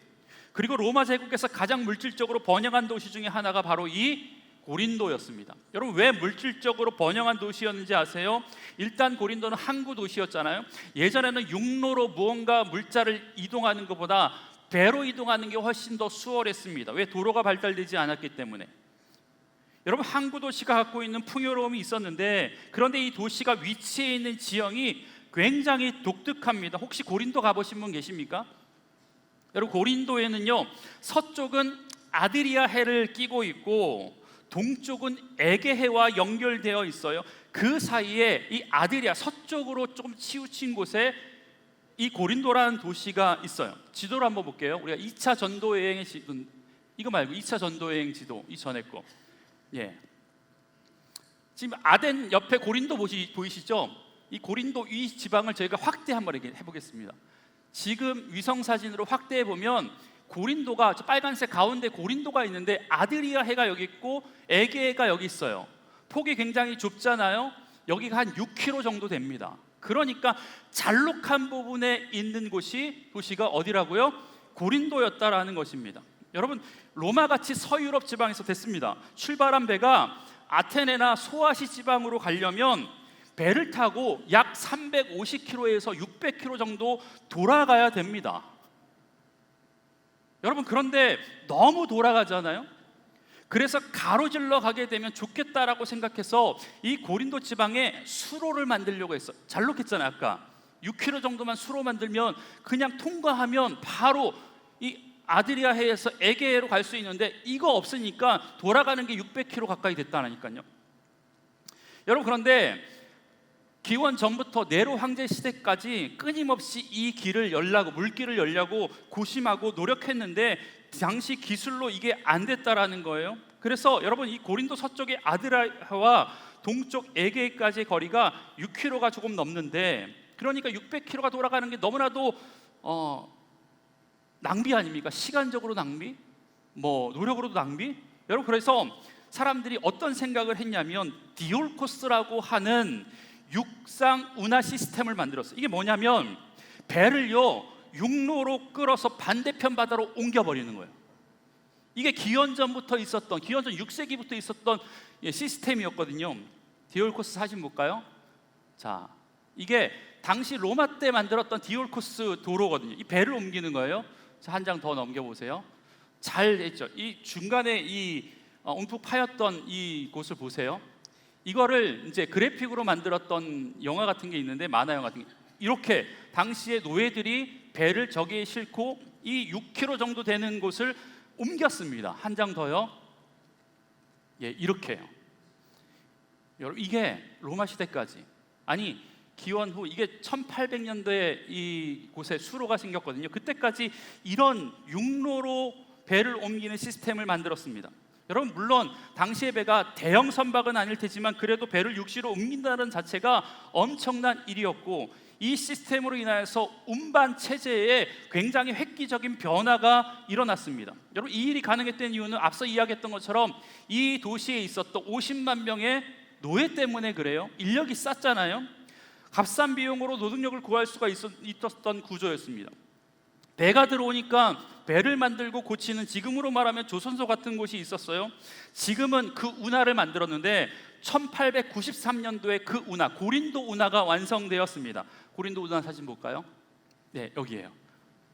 [SPEAKER 7] 그리고 로마 제국에서 가장 물질적으로 번영한 도시 중에 하나가 바로 이 고린도였습니다. 여러분 왜 물질적으로 번영한 도시였는지 아세요? 일단 고린도는 항구 도시였잖아요. 예전에는 육로로 무언가 물자를 이동하는 것보다 배로 이동하는 게 훨씬 더 수월했습니다. 왜? 도로가 발달되지 않았기 때문에. 여러분 항구 도시가 갖고 있는 풍요로움이 있었는데 그런데 이 도시가 위치해 있는 지형이 굉장히 독특합니다. 혹시 고린도 가보신 분 계십니까? 여러분 고린도에는요 서쪽은 아드리아 해를 끼고 있고 동쪽은 에게해와 연결되어 있어요. 그 사이에 이 아드리아 서쪽으로 조금 치우친 곳에 이 고린도라는 도시가 있어요. 지도를 한번 볼게요. 우리가 2차 전도 여행의 이거 말고 2차 전도 여행 지도 이전에 거. 예. 지금 아덴 옆에 고린도 보이시죠? 이 고린도 이 지방을 저희가 확대 한번 해보겠습니다. 지금 위성 사진으로 확대해 보면 고린도가 빨간색 가운데 고린도가 있는데 아드리아 해가 여기 있고 에게해가 여기 있어요. 폭이 굉장히 좁잖아요. 여기가 한 6km 정도 됩니다. 그러니까 잘록한 부분에 있는 도시가 어디라고요? 고린도였다라는 것입니다. 여러분 로마같이 서유럽 지방에서 됐습니다. 출발한 배가 아테네나 소아시 지방으로 가려면 배를 타고 약 350km에서 600km 정도 돌아가야 됩니다. 여러분 그런데 너무 돌아가잖아요. 그래서 가로질러 가게 되면 좋겠다라고 생각해서 이 고린도 지방에 수로를 만들려고 했어요. 잘록했잖아요. 아까 6km 정도만 수로 만들면 그냥 통과하면 바로 이 아드리아 해에서 에게해로 갈 수 있는데 이거 없으니까 돌아가는 게 600km 가까이 됐다니까요. 여러분 그런데 기원 전부터 네로 황제 시대까지 끊임없이 이 길을 열라고, 물길을 열려고 고심하고 노력했는데 당시 기술로 이게 안 됐다라는 거예요. 그래서 여러분, 이 고린도 서쪽의 아드라와 동쪽 에게까지의 거리가 6km가 조금 넘는데, 그러니까 600km가 돌아가는 게 너무나도 낭비 아닙니까? 시간적으로 낭비, 뭐 노력으로도 낭비. 여러분, 그래서 사람들이 어떤 생각을 했냐면 디올코스라고 하는 육상 운하 시스템을 만들었어요. 이게 뭐냐면 배를요 육로로 끌어서 반대편 바다로 옮겨버리는 거예요. 이게 기원전부터 있었던, 기원전 6세기부터 있었던 시스템이었거든요. 디올코스 사진 볼까요? 자, 이게 당시 로마 때 만들었던 디올코스 도로거든요. 이 배를 옮기는 거예요. 자, 한 장 더 넘겨보세요. 잘 했죠. 이 중간에 이 움푹 파였던 이 곳을 보세요. 이거를 이제 그래픽으로 만들었던 영화 같은 게 있는데, 만화 영화 같은 게, 이렇게 당시에 노예들이 배를 저기에 싣고 이 6km 정도 되는 곳을 옮겼습니다. 한 장 더요. 예, 이렇게요. 여러분, 이게 로마 시대까지, 아니 기원 후, 이게 1800년도에 이 곳에 수로가 생겼거든요. 그때까지 이런 육로로 배를 옮기는 시스템을 만들었습니다. 여러분, 물론 당시의 배가 대형 선박은 아닐 테지만 그래도 배를 육지로 옮긴다는 자체가 엄청난 일이었고, 이 시스템으로 인하여서 운반 체제에 굉장히 획기적인 변화가 일어났습니다. 여러분, 이 일이 가능했던 이유는 앞서 이야기했던 것처럼 이 도시에 있었던 50만 명의 노예 때문에 그래요. 인력이 쌌잖아요. 값싼 비용으로 노동력을 구할 수가 있었던 구조였습니다. 배가 들어오니까 배를 만들고 고치는, 지금으로 말하면 조선소 같은 곳이 있었어요. 지금은 그 운하를 만들었는데 1893년도에 그 운하, 고린도 운하가 완성되었습니다. 고린도 운하 사진 볼까요? 네, 여기에요.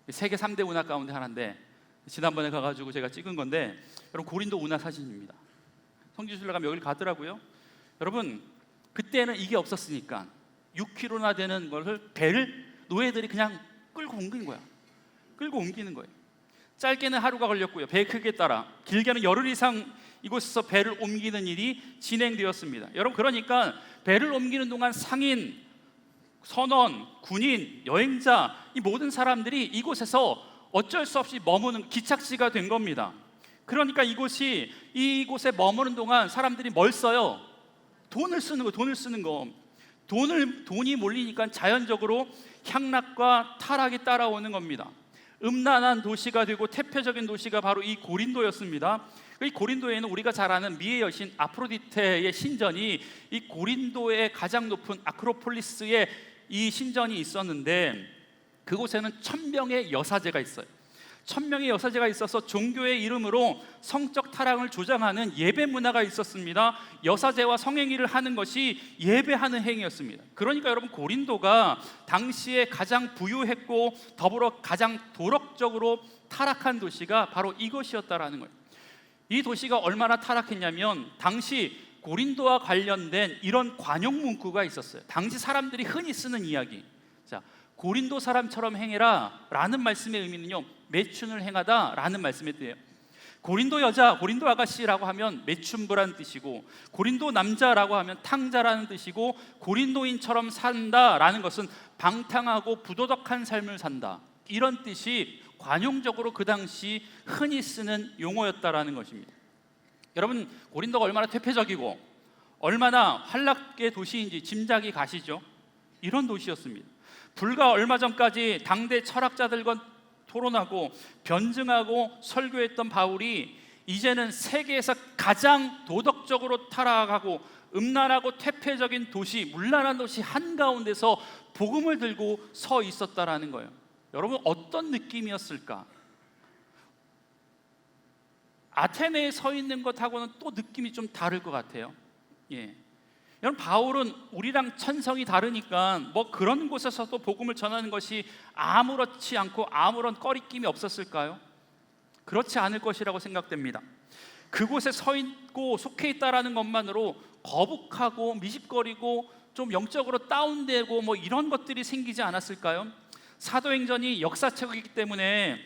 [SPEAKER 7] 세계 3대 운하 가운데 하나인데, 지난번에 가가지고 제가 찍은 건데, 여러분, 고린도 운하 사진입니다. 성지순례 가면 여기를 가더라고요. 여러분, 그때는 이게 없었으니까 6km나 되는 것을, 배를 노예들이 그냥 끌고 옮긴 거야. 끌고 옮기는 거예요. 짧게는 하루가 걸렸고요. 배 크기에 따라 길게는 열흘 이상 이곳에서 배를 옮기는 일이 진행되었습니다. 여러분, 그러니까 배를 옮기는 동안 상인, 선원, 군인, 여행자, 이 모든 사람들이 이곳에서 어쩔 수 없이 머무는 기착지가 된 겁니다. 그러니까 이곳에 머무는 동안 사람들이 뭘 써요? 돈을 쓰는 거, 돈을 쓰는 거. 돈이 몰리니까 자연적으로 향락과 타락이 따라오는 겁니다. 음란한 도시가 되고 태폐적인 도시가 바로 이 고린도였습니다. 이 고린도에는 우리가 잘 아는 미의 여신 아프로디테의 신전이, 이 고린도의 가장 높은 아크로폴리스의 이 신전이 있었는데, 그곳에는 1000명의 여사제가 있어요. 1000명의 여사제가 있어서 종교의 이름으로 성적 타락을 조장하는 예배 문화가 있었습니다. 여사제와 성행위를 하는 것이 예배하는 행위였습니다. 그러니까 여러분, 고린도가 당시에 가장 부유했고 더불어 가장 도덕적으로 타락한 도시가 바로 이것이었다라는 거예요. 이 도시가 얼마나 타락했냐면, 당시 고린도와 관련된 이런 관용 문구가 있었어요. 당시 사람들이 흔히 쓰는 이야기. 자, 고린도 사람처럼 행해라 라는 말씀의 의미는요, 매춘을 행하다 라는 말씀의 뜻이에요. 고린도 여자, 고린도 아가씨라고 하면 매춘부라는 뜻이고, 고린도 남자라고 하면 탕자라는 뜻이고, 고린도인처럼 산다라는 것은 방탕하고 부도덕한 삶을 산다, 이런 뜻이 관용적으로 그 당시 흔히 쓰는 용어였다라는 것입니다. 여러분, 고린도가 얼마나 퇴폐적이고 얼마나 환락의 도시인지 짐작이 가시죠? 이런 도시였습니다. 불과 얼마 전까지 당대 철학자들과 토론하고 변증하고 설교했던 바울이 이제는 세계에서 가장 도덕적으로 타락하고 음란하고 퇴폐적인 도시, 문란한 도시 한가운데서 복음을 들고 서 있었다라는 거예요. 여러분, 어떤 느낌이었을까? 아테네에 서 있는 것하고는 또 느낌이 좀 다를 것 같아요. 예. 여러분, 바울은 우리랑 천성이 다르니까 뭐 그런 곳에서도 복음을 전하는 것이 아무렇지 않고 아무런 꺼리낌이 없었을까요? 그렇지 않을 것이라고 생각됩니다. 그곳에 서 있고 속해 있다라는 것만으로 거북하고 미집거리고 좀 영적으로 다운되고 뭐 이런 것들이 생기지 않았을까요? 사도행전이 역사책이기 때문에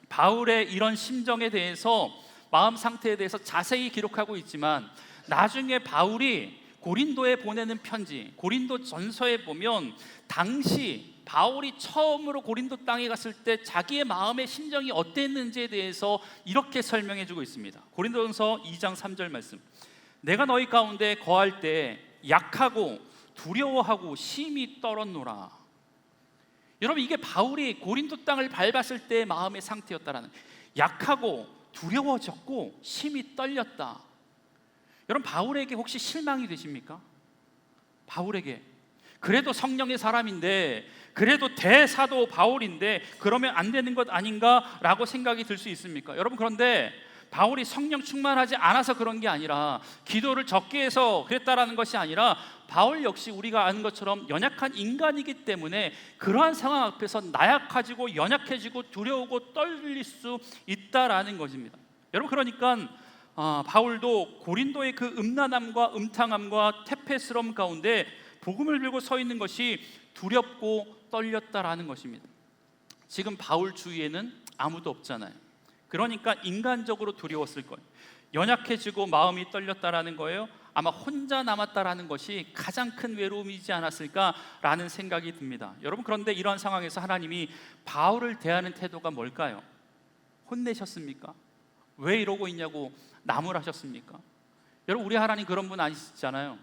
[SPEAKER 7] 바울의 이런 심정에 대해서, 마음 상태에 대해서 자세히 기록하고 있지만, 나중에 바울이 고린도에 보내는 편지, 고린도 전서에 보면 당시 바울이 처음으로 고린도 땅에 갔을 때 자기의 마음의 심정이 어땠는지에 대해서 이렇게 설명해 주고 있습니다. 고린도전서 2장 3절 말씀. 내가 너희 가운데 거할 때 약하고 두려워하고 심히 떨었노라. 여러분, 이게 바울이 고린도 땅을 밟았을 때의 마음의 상태였다라는, 약하고 두려워졌고 심히 떨렸다. 여러분, 바울에게 혹시 실망이 되십니까? 바울에게 그래도 성령의 사람인데, 그래도 대사도 바울인데 그러면 안 되는 것 아닌가라고 생각이 들 수 있습니까? 여러분, 그런데 바울이 성령 충만하지 않아서 그런 게 아니라, 기도를 적게 해서 그랬다라는 것이 아니라, 바울 역시 우리가 아는 것처럼 연약한 인간이기 때문에 그러한 상황 앞에서 나약해지고 연약해지고 두려우고 떨릴 수 있다라는 것입니다. 여러분, 그러니까 바울도 고린도의 그 음란함과 음탕함과 태폐스러움 가운데 복음을 들고 서 있는 것이 두렵고 떨렸다라는 것입니다. 지금 바울 주위에는 아무도 없잖아요. 그러니까 인간적으로 두려웠을 거예요. 연약해지고 마음이 떨렸다라는 거예요. 아마 혼자 남았다라는 것이 가장 큰 외로움이지 않았을까라는 생각이 듭니다. 여러분, 그런데 이런 상황에서 하나님이 바울을 대하는 태도가 뭘까요? 혼내셨습니까? 왜 이러고 있냐고 나무라셨습니까? 여러분, 우리 하나님 그런 분 아니시잖아요.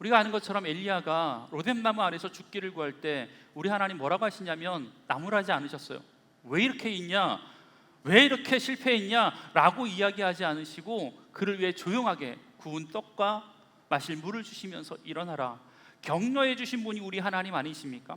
[SPEAKER 7] 우리가 아는 것처럼 엘리야가 로뎀나무 아래서 죽기를 구할 때 우리 하나님 뭐라고 하시냐면 나무라지 않으셨어요. 왜 이렇게 있냐? 왜 이렇게 실패했냐? 라고 이야기하지 않으시고 그를 위해 조용하게 구운 떡과 마실 물을 주시면서 일어나라. 격려해 주신 분이 우리 하나님 아니십니까?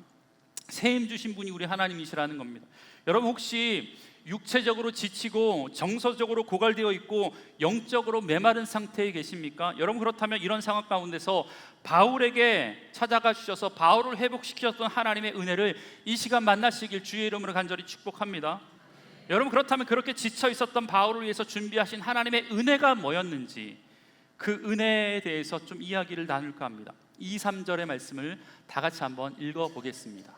[SPEAKER 7] 세임 주신 분이 우리 하나님이시라는 겁니다. 여러분, 혹시 육체적으로 지치고 정서적으로 고갈되어 있고 영적으로 메마른 상태에 계십니까? 여러분, 그렇다면 이런 상황 가운데서 바울에게 찾아가 주셔서 바울을 회복시키셨던 하나님의 은혜를 이 시간 만나시길 주의 이름으로 간절히 축복합니다. 여러분, 그렇다면 그렇게 지쳐 있었던 바울을 위해서 준비하신 하나님의 은혜가 뭐였는지, 그 은혜에 대해서 좀 이야기를 나눌까 합니다. 2, 3절의 말씀을 다 같이 한번 읽어보겠습니다.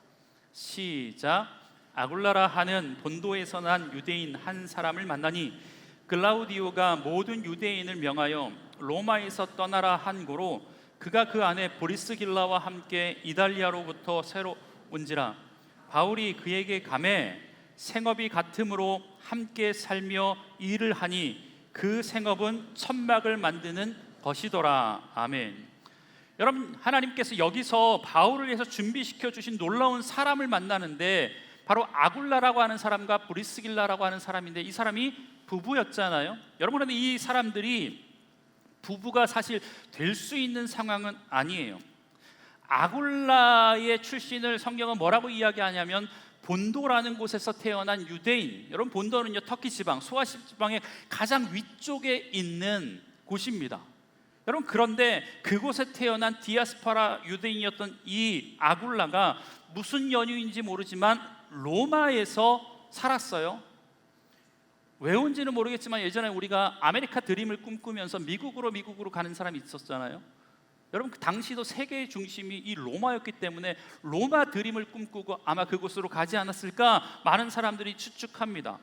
[SPEAKER 7] 시작. 아굴라라 하는 본도에서 난 유대인 한 사람을 만나니 글라우디오가 모든 유대인을 명하여 로마에서 떠나라 한 고로 그가 그 안에 브리스길라와 함께 이달리아로부터 새로 온지라. 바울이 그에게 감해 생업이 같음으로 함께 살며 일을 하니 그 생업은 천막을 만드는 것이더라. 아멘. 여러분, 하나님께서 여기서 바울을 위해서 준비시켜 주신 놀라운 사람을 만나는데, 바로 아굴라라고 하는 사람과 브리스길라라고 하는 사람인데, 이 사람이 부부였잖아요. 여러분, 그런데 이 사람들이 부부가 사실 될 수 있는 상황은 아니에요. 아굴라의 출신을 성경은 뭐라고 이야기하냐면 본도라는 곳에서 태어난 유대인. 여러분, 본도는요, 터키 지방, 소아시 지방의 가장 위쪽에 있는 곳입니다. 여러분, 그런데 그곳에 태어난 디아스포라 유대인이었던 이 아굴라가 무슨 연유인지 모르지만 로마에서 살았어요. 왜 온지는 모르겠지만 예전에 우리가 아메리카 드림을 꿈꾸면서 미국으로 가는 사람이 있었잖아요. 여러분, 그 당시도 세계의 중심이 이 로마였기 때문에 로마 드림을 꿈꾸고 아마 그곳으로 가지 않았을까 많은 사람들이 추측합니다.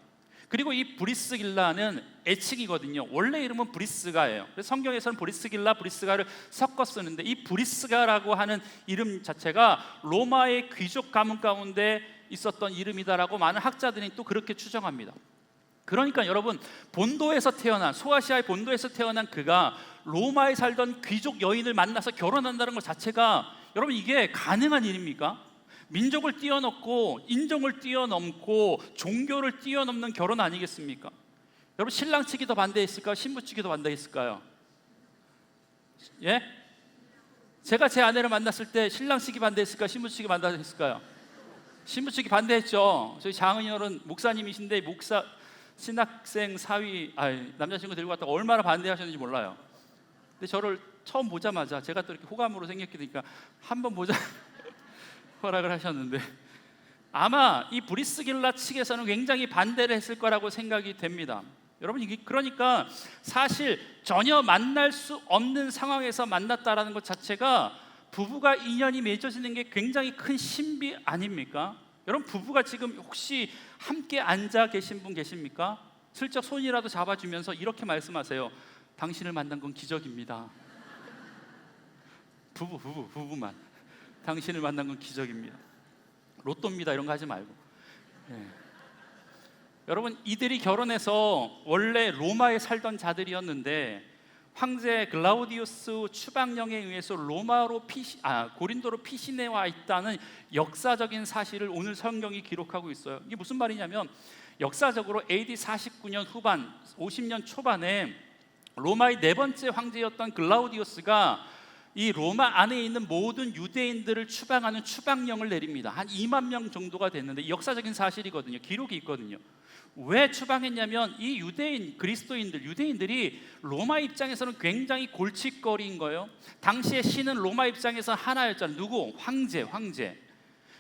[SPEAKER 7] 그리고 이 브리스길라는 애칭이거든요. 원래 이름은 브리스가예요. 그래서 성경에서는 브리스가를 섞어 쓰는데, 이 브리스가라고 하는 이름 자체가 로마의 귀족 가문 가운데 있었던 이름이다라고 많은 학자들이 또 그렇게 추정합니다. 그러니까 여러분, 본도에서 태어난, 소아시아의 본도에서 태어난 그가 로마에 살던 귀족 여인을 만나서 결혼한다는 것 자체가, 여러분, 이게 가능한 일입니까? 민족을 뛰어넘고 인종을 뛰어넘고 종교를 뛰어넘는 결혼 아니겠습니까? 여러분, 신랑 측이 더 반대했을까요? 신부 측이 더 반대했을까요? 예? 제가 제 아내를 만났을 때 신랑 측이 반대했을까요? 신부 측이 반대했을까요? 신부 측이 반대했죠. 저희 장은열은 목사님이신데 목사 신학생 사위 남자친구 데리고 왔다가 얼마나 반대하셨는지 몰라요. 근데 저를 처음 보자마자 제가 또 이렇게 호감으로 생겼게 되니까 한번 보자 허락을 하셨는데, 아마 이 브리스길라 측에서는 굉장히 반대를 했을 거라고 생각이 됩니다. 여러분, 이게 그러니까 사실 전혀 만날 수 없는 상황에서 만났다라는 것 자체가 부부가 인연이 맺어지는 게 굉장히 큰 신비 아닙니까? 여러분, 부부가 지금 혹시 함께 앉아 계신 분 계십니까? 슬쩍 손이라도 잡아주면서 이렇게 말씀하세요. 당신을 만난 건 기적입니다. 부부만. 당신을 만난 건 기적입니다. 로또입니다. 이런 거 하지 말고. 예. 여러분, 이들이 결혼해서 원래 로마에 살던 자들이었는데 황제 글라우디우스 추방령에 의해서 고린도로 피신해 와 있다는 역사적인 사실을 오늘 성경이 기록하고 있어요. 이게 무슨 말이냐면 역사적으로 AD 49년 후반, 50년 초반에 로마의 네 번째 황제였던 글라우디우스가 이 로마 안에 있는 모든 유대인들을 추방하는 추방령을 내립니다. 한 2만 명 정도가 됐는데 역사적인 사실이거든요. 기록이 있거든요. 왜 추방했냐면 이 유대인들이 로마 입장에서는 굉장히 골칫거리인 거예요. 당시에 신은 로마 입장에서 하나였잖아요. 누구? 황제.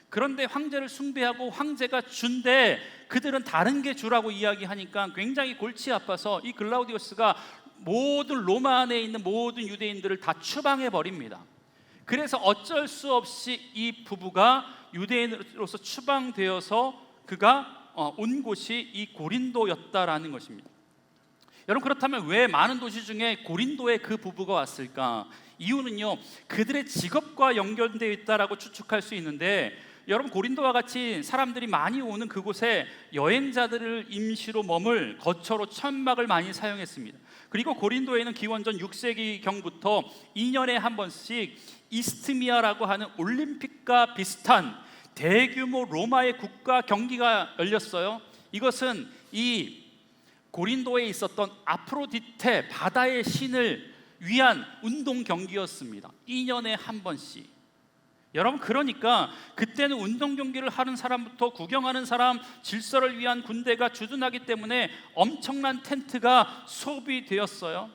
[SPEAKER 7] 그런데 황제를 숭배하고 황제가 주인데 그들은 다른 게 주라고 이야기하니까 굉장히 골치 아파서 이 글라우디우스가 모든 로마 안에 있는 모든 유대인들을 다 추방해 버립니다. 그래서 어쩔 수 없이 이 부부가 유대인으로서 추방되어서 그가 온 곳이 이 고린도였다라는 것입니다. 여러분, 그렇다면 왜 많은 도시 중에 고린도에 그 부부가 왔을까? 이유는요, 그들의 직업과 연결되어 있다라고 추측할 수 있는데, 여러분, 고린도와 같이 사람들이 많이 오는 그곳에 여행자들을 임시로 머물 거처로 천막을 많이 사용했습니다. 그리고 고린도에는 기원전 6세기경부터 2년에 한 번씩 이스트미아라고 하는 올림픽과 비슷한 대규모 로마의 국가 경기가 열렸어요. 이것은 이 고린도에 있었던 아프로디테, 바다의 신을 위한 운동 경기였습니다. 2년에 한 번씩. 여러분, 그러니까 그때는 운동 경기를 하는 사람부터 구경하는 사람, 질서를 위한 군대가 주둔하기 때문에 엄청난 텐트가 소비되었어요.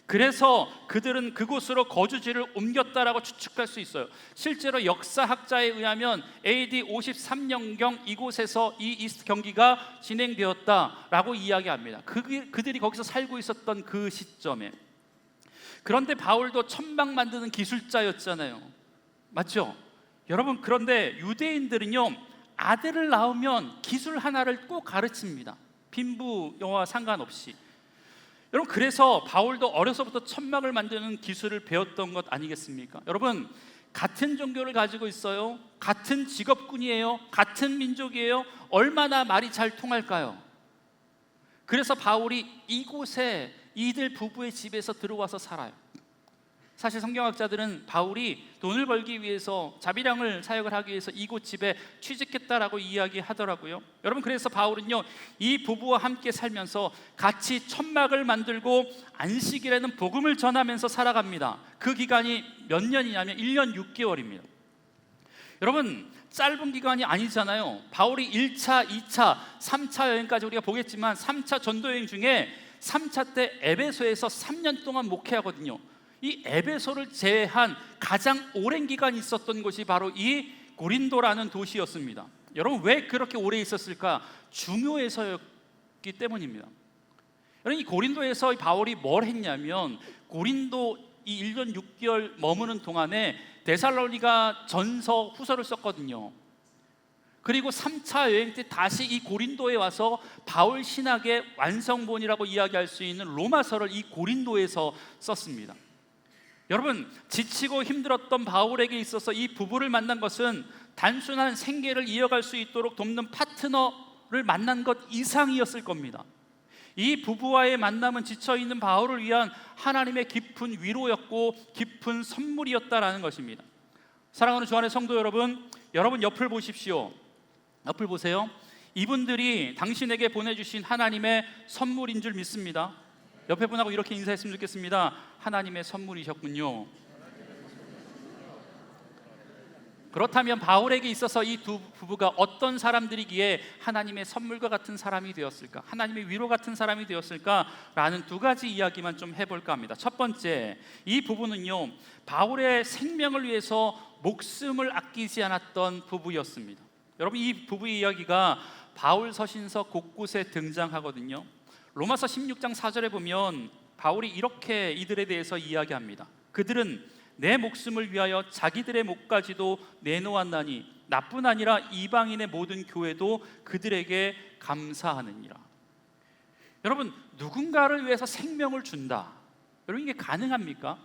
[SPEAKER 7] 그래서 그들은 그곳으로 거주지를 옮겼다라고 추측할 수 있어요. 실제로 역사학자에 의하면 AD 53년경 이곳에서 이 이스트 경기가 진행되었다라고 이야기합니다. 그들이 거기서 살고 있었던 그 시점에. 그런데 바울도 천막 만드는 기술자였잖아요. 맞죠? 여러분, 그런데 유대인들은요, 아들을 낳으면 기술 하나를 꼭 가르칩니다. 빈부와 상관없이. 여러분, 그래서 바울도 어려서부터 천막을 만드는 기술을 배웠던 것 아니겠습니까? 여러분, 같은 종교를 가지고 있어요. 같은 직업군이에요. 같은 민족이에요. 얼마나 말이 잘 통할까요? 그래서 바울이 이곳에 이들 부부의 집에서 들어와서 살아요. 사실 성경학자들은 바울이 돈을 벌기 위해서, 자비량을 사역을 하기 위해서 이곳 집에 취직했다라고 이야기하더라고요. 여러분, 그래서 바울은요, 이 부부와 함께 살면서 같이 천막을 만들고 안식일에는 복음을 전하면서 살아갑니다. 그 기간이 몇 년이냐면 1년 6개월입니다. 여러분, 짧은 기간이 아니잖아요. 바울이 1차, 2차, 3차 여행까지 우리가 보겠지만 3차 전도 여행 중에 3차 때 에베소에서 3년 동안 목회하거든요. 이 에베소를 제외한 가장 오랜 기간 있었던 곳이 바로 이 고린도라는 도시였습니다. 여러분, 왜 그렇게 오래 있었을까? 중요해서였기 때문입니다. 여러분, 이 고린도에서 바울이 뭘 했냐면, 고린도 이 1년 6개월 머무는 동안에 데살로니가 전서, 후서를 썼거든요. 그리고 3차 여행 때 다시 이 고린도에 와서 바울 신학의 완성본이라고 이야기할 수 있는 로마서를 이 고린도에서 썼습니다. 여러분, 지치고 힘들었던 바울에게 있어서 이 부부를 만난 것은 단순한 생계를 이어갈 수 있도록 돕는 파트너를 만난 것 이상이었을 겁니다. 이 부부와의 만남은 지쳐있는 바울을 위한 하나님의 깊은 위로였고 깊은 선물이었다라는 것입니다. 사랑하는 주 안의 성도 여러분, 여러분 옆을 보십시오. 옆을 보세요. 이분들이 당신에게 보내주신 하나님의 선물인 줄 믿습니다. 옆에 분하고 이렇게 인사했으면 좋겠습니다. 하나님의 선물이셨군요. 그렇다면 바울에게 있어서 이 두 부부가 어떤 사람들이기에 하나님의 선물과 같은 사람이 되었을까? 하나님의 위로 같은 사람이 되었을까? 라는 두 가지 이야기만 좀 해볼까 합니다. 첫 번째, 이 부부는요, 바울의 생명을 위해서 목숨을 아끼지 않았던 부부였습니다. 여러분, 이 부부의 이야기가 바울 서신서 곳곳에 등장하거든요. 로마서 16장 4절에 보면 바울이 이렇게 이들에 대해서 이야기합니다. 그들은 내 목숨을 위하여 자기들의 목까지도 내놓았나니 나뿐 아니라 이방인의 모든 교회도 그들에게 감사하느니라. 여러분, 누군가를 위해서 생명을 준다. 여러분, 이게 가능합니까?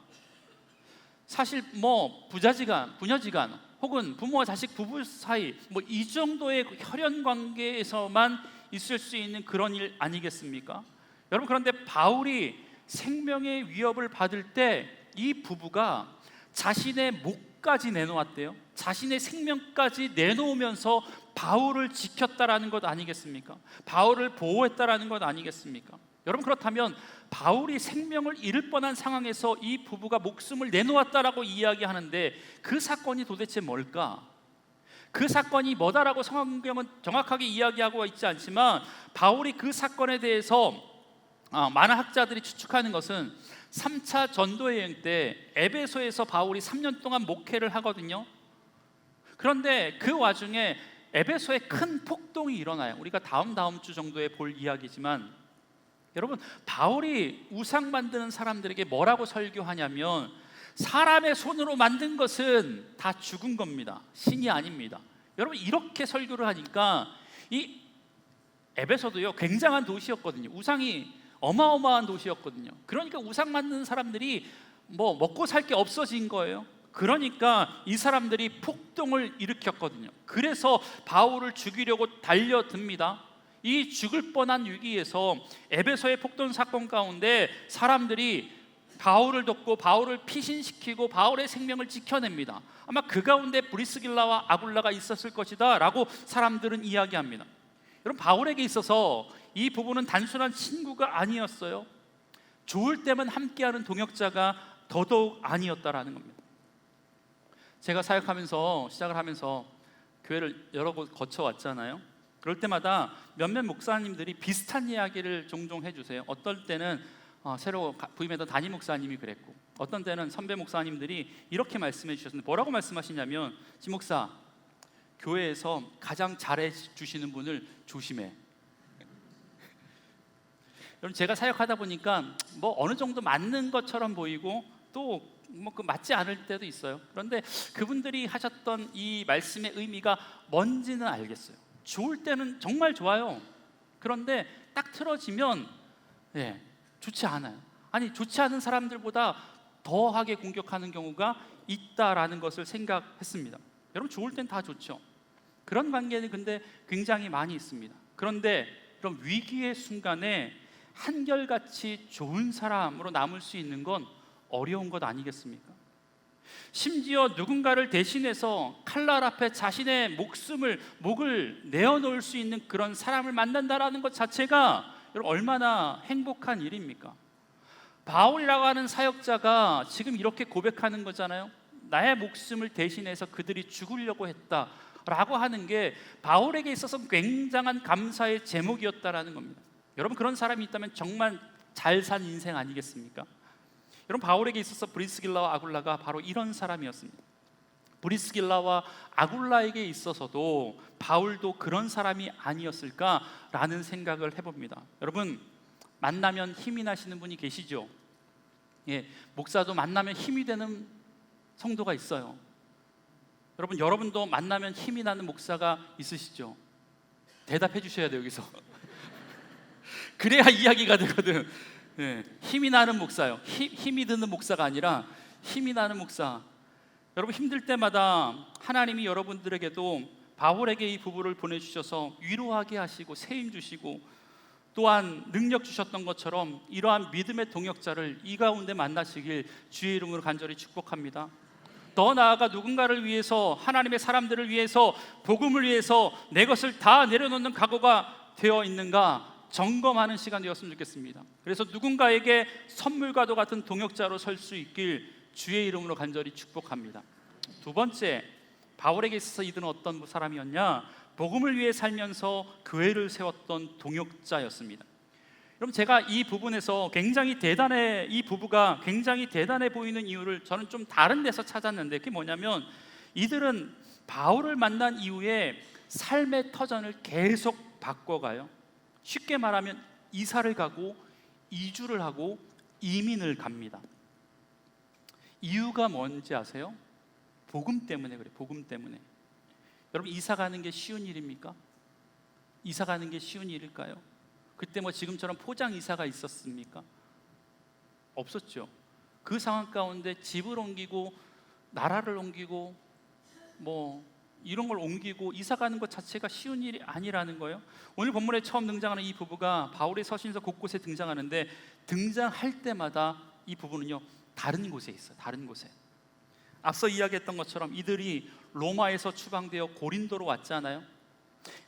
[SPEAKER 7] 사실 뭐 부자지간, 부녀지간 혹은 부모와 자식 부부 사이 뭐 이 정도의 혈연 관계에서만 있을 수 있는 그런 일 아니겠습니까? 여러분, 그런데 바울이 생명의 위협을 받을 때 이 부부가 자신의 목까지 내놓았대요. 자신의 생명까지 내놓으면서 바울을 지켰다라는 것 아니겠습니까? 바울을 보호했다라는 것 아니겠습니까? 여러분, 그렇다면 바울이 생명을 잃을 뻔한 상황에서 이 부부가 목숨을 내놓았다라고 이야기하는데 그 사건이 도대체 뭘까? 그 사건이 뭐다라고 성경은 정확하게 이야기하고 있지 않지만 바울이 그 사건에 대해서 많은 학자들이 추측하는 것은 3차 전도여행 때 에베소에서 바울이 3년 동안 목회를 하거든요. 그런데 그 와중에 에베소에 큰 폭동이 일어나요. 우리가 다음 주 정도에 볼 이야기지만, 여러분, 바울이 우상 만드는 사람들에게 뭐라고 설교하냐면 사람의 손으로 만든 것은 다 죽은 겁니다. 신이 아닙니다. 여러분, 이렇게 설교를 하니까 이 에베소도요 굉장한 도시였거든요. 우상이 어마어마한 도시였거든요. 그러니까 우상 만드는 사람들이 뭐 먹고 살 게 없어진 거예요. 그러니까 이 사람들이 폭동을 일으켰거든요. 그래서 바울을 죽이려고 달려듭니다. 이 죽을 뻔한 위기에서 에베소의 폭동 사건 가운데 사람들이 바울을 돕고 바울을 피신시키고 바울의 생명을 지켜냅니다. 아마 그 가운데 브리스길라와 아굴라가 있었을 것이다 라고 사람들은 이야기합니다. 여러분, 바울에게 있어서 이 부부는 단순한 친구가 아니었어요. 좋을 때만 함께하는 동역자가 더더욱 아니었다라는 겁니다. 제가 사역하면서 시작을 하면서 교회를 여러 곳 거쳐왔잖아요. 그럴 때마다 몇몇 목사님들이 비슷한 이야기를 종종 해주세요. 어떨 때는 새로 부임했던 담임 목사님이 그랬고, 어떤 때는 선배 목사님들이 이렇게 말씀해 주셨는데, 뭐라고 말씀하시냐면, 지 목사, 교회에서 가장 잘해 주시는 분을 조심해. 여러분, 제가 사역하다 보니까 뭐 어느 정도 맞는 것처럼 보이고 또 뭐 그 맞지 않을 때도 있어요. 그런데 그분들이 하셨던 이 말씀의 의미가 뭔지는 알겠어요. 좋을 때는 정말 좋아요. 그런데 딱 틀어지면 좋지 않아요. 아니, 좋지 않은 사람들보다 더하게 공격하는 경우가 있다라는 것을 생각했습니다. 여러분, 좋을 땐 다 좋죠. 그런 관계는 근데 굉장히 많이 있습니다. 그런데 그런 위기의 순간에 한결같이 좋은 사람으로 남을 수 있는 건 어려운 것 아니겠습니까? 심지어 누군가를 대신해서 칼날 앞에 자신의 목을 내어놓을 수 있는 그런 사람을 만난다라는 것 자체가 여러분, 얼마나 행복한 일입니까? 바울이라고 하는 사역자가 지금 이렇게 고백하는 거잖아요. 나의 목숨을 대신해서 그들이 죽으려고 했다라고 하는 게 바울에게 있어서 굉장한 감사의 제목이었다라는 겁니다. 여러분, 그런 사람이 있다면 정말 잘 산 인생 아니겠습니까? 여러분, 바울에게 있어서 브리스길라와 아굴라가 바로 이런 사람이었습니다. 브리스길라와 아굴라에게 있어서도 바울도 그런 사람이 아니었을까라는 생각을 해봅니다. 여러분, 만나면 힘이 나시는 분이 계시죠? 목사도 만나면 힘이 되는 성도가 있어요. 여러분도 만나면 힘이 나는 목사가 있으시죠? 대답해 주셔야 돼요, 여기서. 그래야 이야기가 되거든. 힘이 나는 목사요. 힘이 드는 목사가 아니라 힘이 나는 목사. 여러분, 힘들 때마다 하나님이 여러분들에게도 바울에게 이 부부를 보내주셔서 위로하게 하시고 세임 주시고 또한 능력 주셨던 것처럼 이러한 믿음의 동역자를 이 가운데 만나시길 주의 이름으로 간절히 축복합니다. 더 나아가 누군가를 위해서, 하나님의 사람들을 위해서, 복음을 위해서 내 것을 다 내려놓는 각오가 되어 있는가 점검하는 시간 되었으면 좋겠습니다. 그래서 누군가에게 선물과도 같은 동역자로 설 수 있길 주의 이름으로 간절히 축복합니다. 두 번째, 바울에게 있어서 이들은 어떤 사람이었냐? 복음을 위해 살면서 교회를 세웠던 동역자였습니다. 여러분, 제가 이 부분에서 이 부부가 굉장히 대단해 보이는 이유를 저는 좀 다른 데서 찾았는데, 그게 뭐냐면 이들은 바울을 만난 이후에 삶의 터전을 계속 바꿔가요. 쉽게 말하면 이사를 가고 이주를 하고 이민을 갑니다. 이유가 뭔지 아세요? 복음 때문에 그래요. 복음 때문에. 여러분, 이사 가는 게 쉬운 일입니까? 이사 가는 게 쉬운 일일까요? 그때 뭐 지금처럼 포장 이사가 있었습니까? 없었죠. 그 상황 가운데 집을 옮기고 나라를 옮기고 뭐 이런 걸 옮기고 이사 가는 것 자체가 쉬운 일이 아니라는 거예요. 오늘 본문에 처음 등장하는 이 부부가 바울의 서신서 곳곳에 등장하는데 등장할 때마다 이 부부는요 다른 곳에 있어요. 다른 곳에. 앞서 이야기했던 것처럼 이들이 로마에서 추방되어 고린도로 왔잖아요.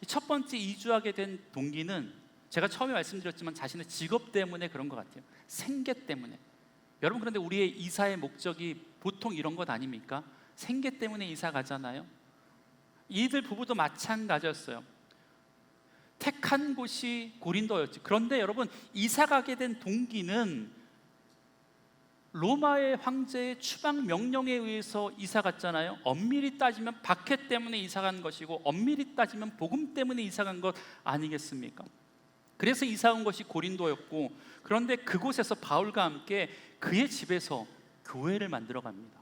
[SPEAKER 7] 첫 번째 이주하게 된 동기는 제가 처음에 말씀드렸지만 자신의 직업 때문에 그런 것 같아요. 생계 때문에. 여러분, 그런데 우리의 이사의 목적이 보통 이런 것 아닙니까? 생계 때문에 이사 가잖아요. 이들 부부도 마찬가지였어요. 택한 곳이 고린도였지. 그런데 여러분, 이사 가게 된 동기는 로마의 황제의 추방 명령에 의해서 이사 갔잖아요. 엄밀히 따지면 박해 때문에 이사 간 것이고 엄밀히 따지면 복음 때문에 이사 간 것 아니겠습니까? 그래서 이사 온 것이 고린도였고, 그런데 그곳에서 바울과 함께 그의 집에서 교회를 만들어 갑니다.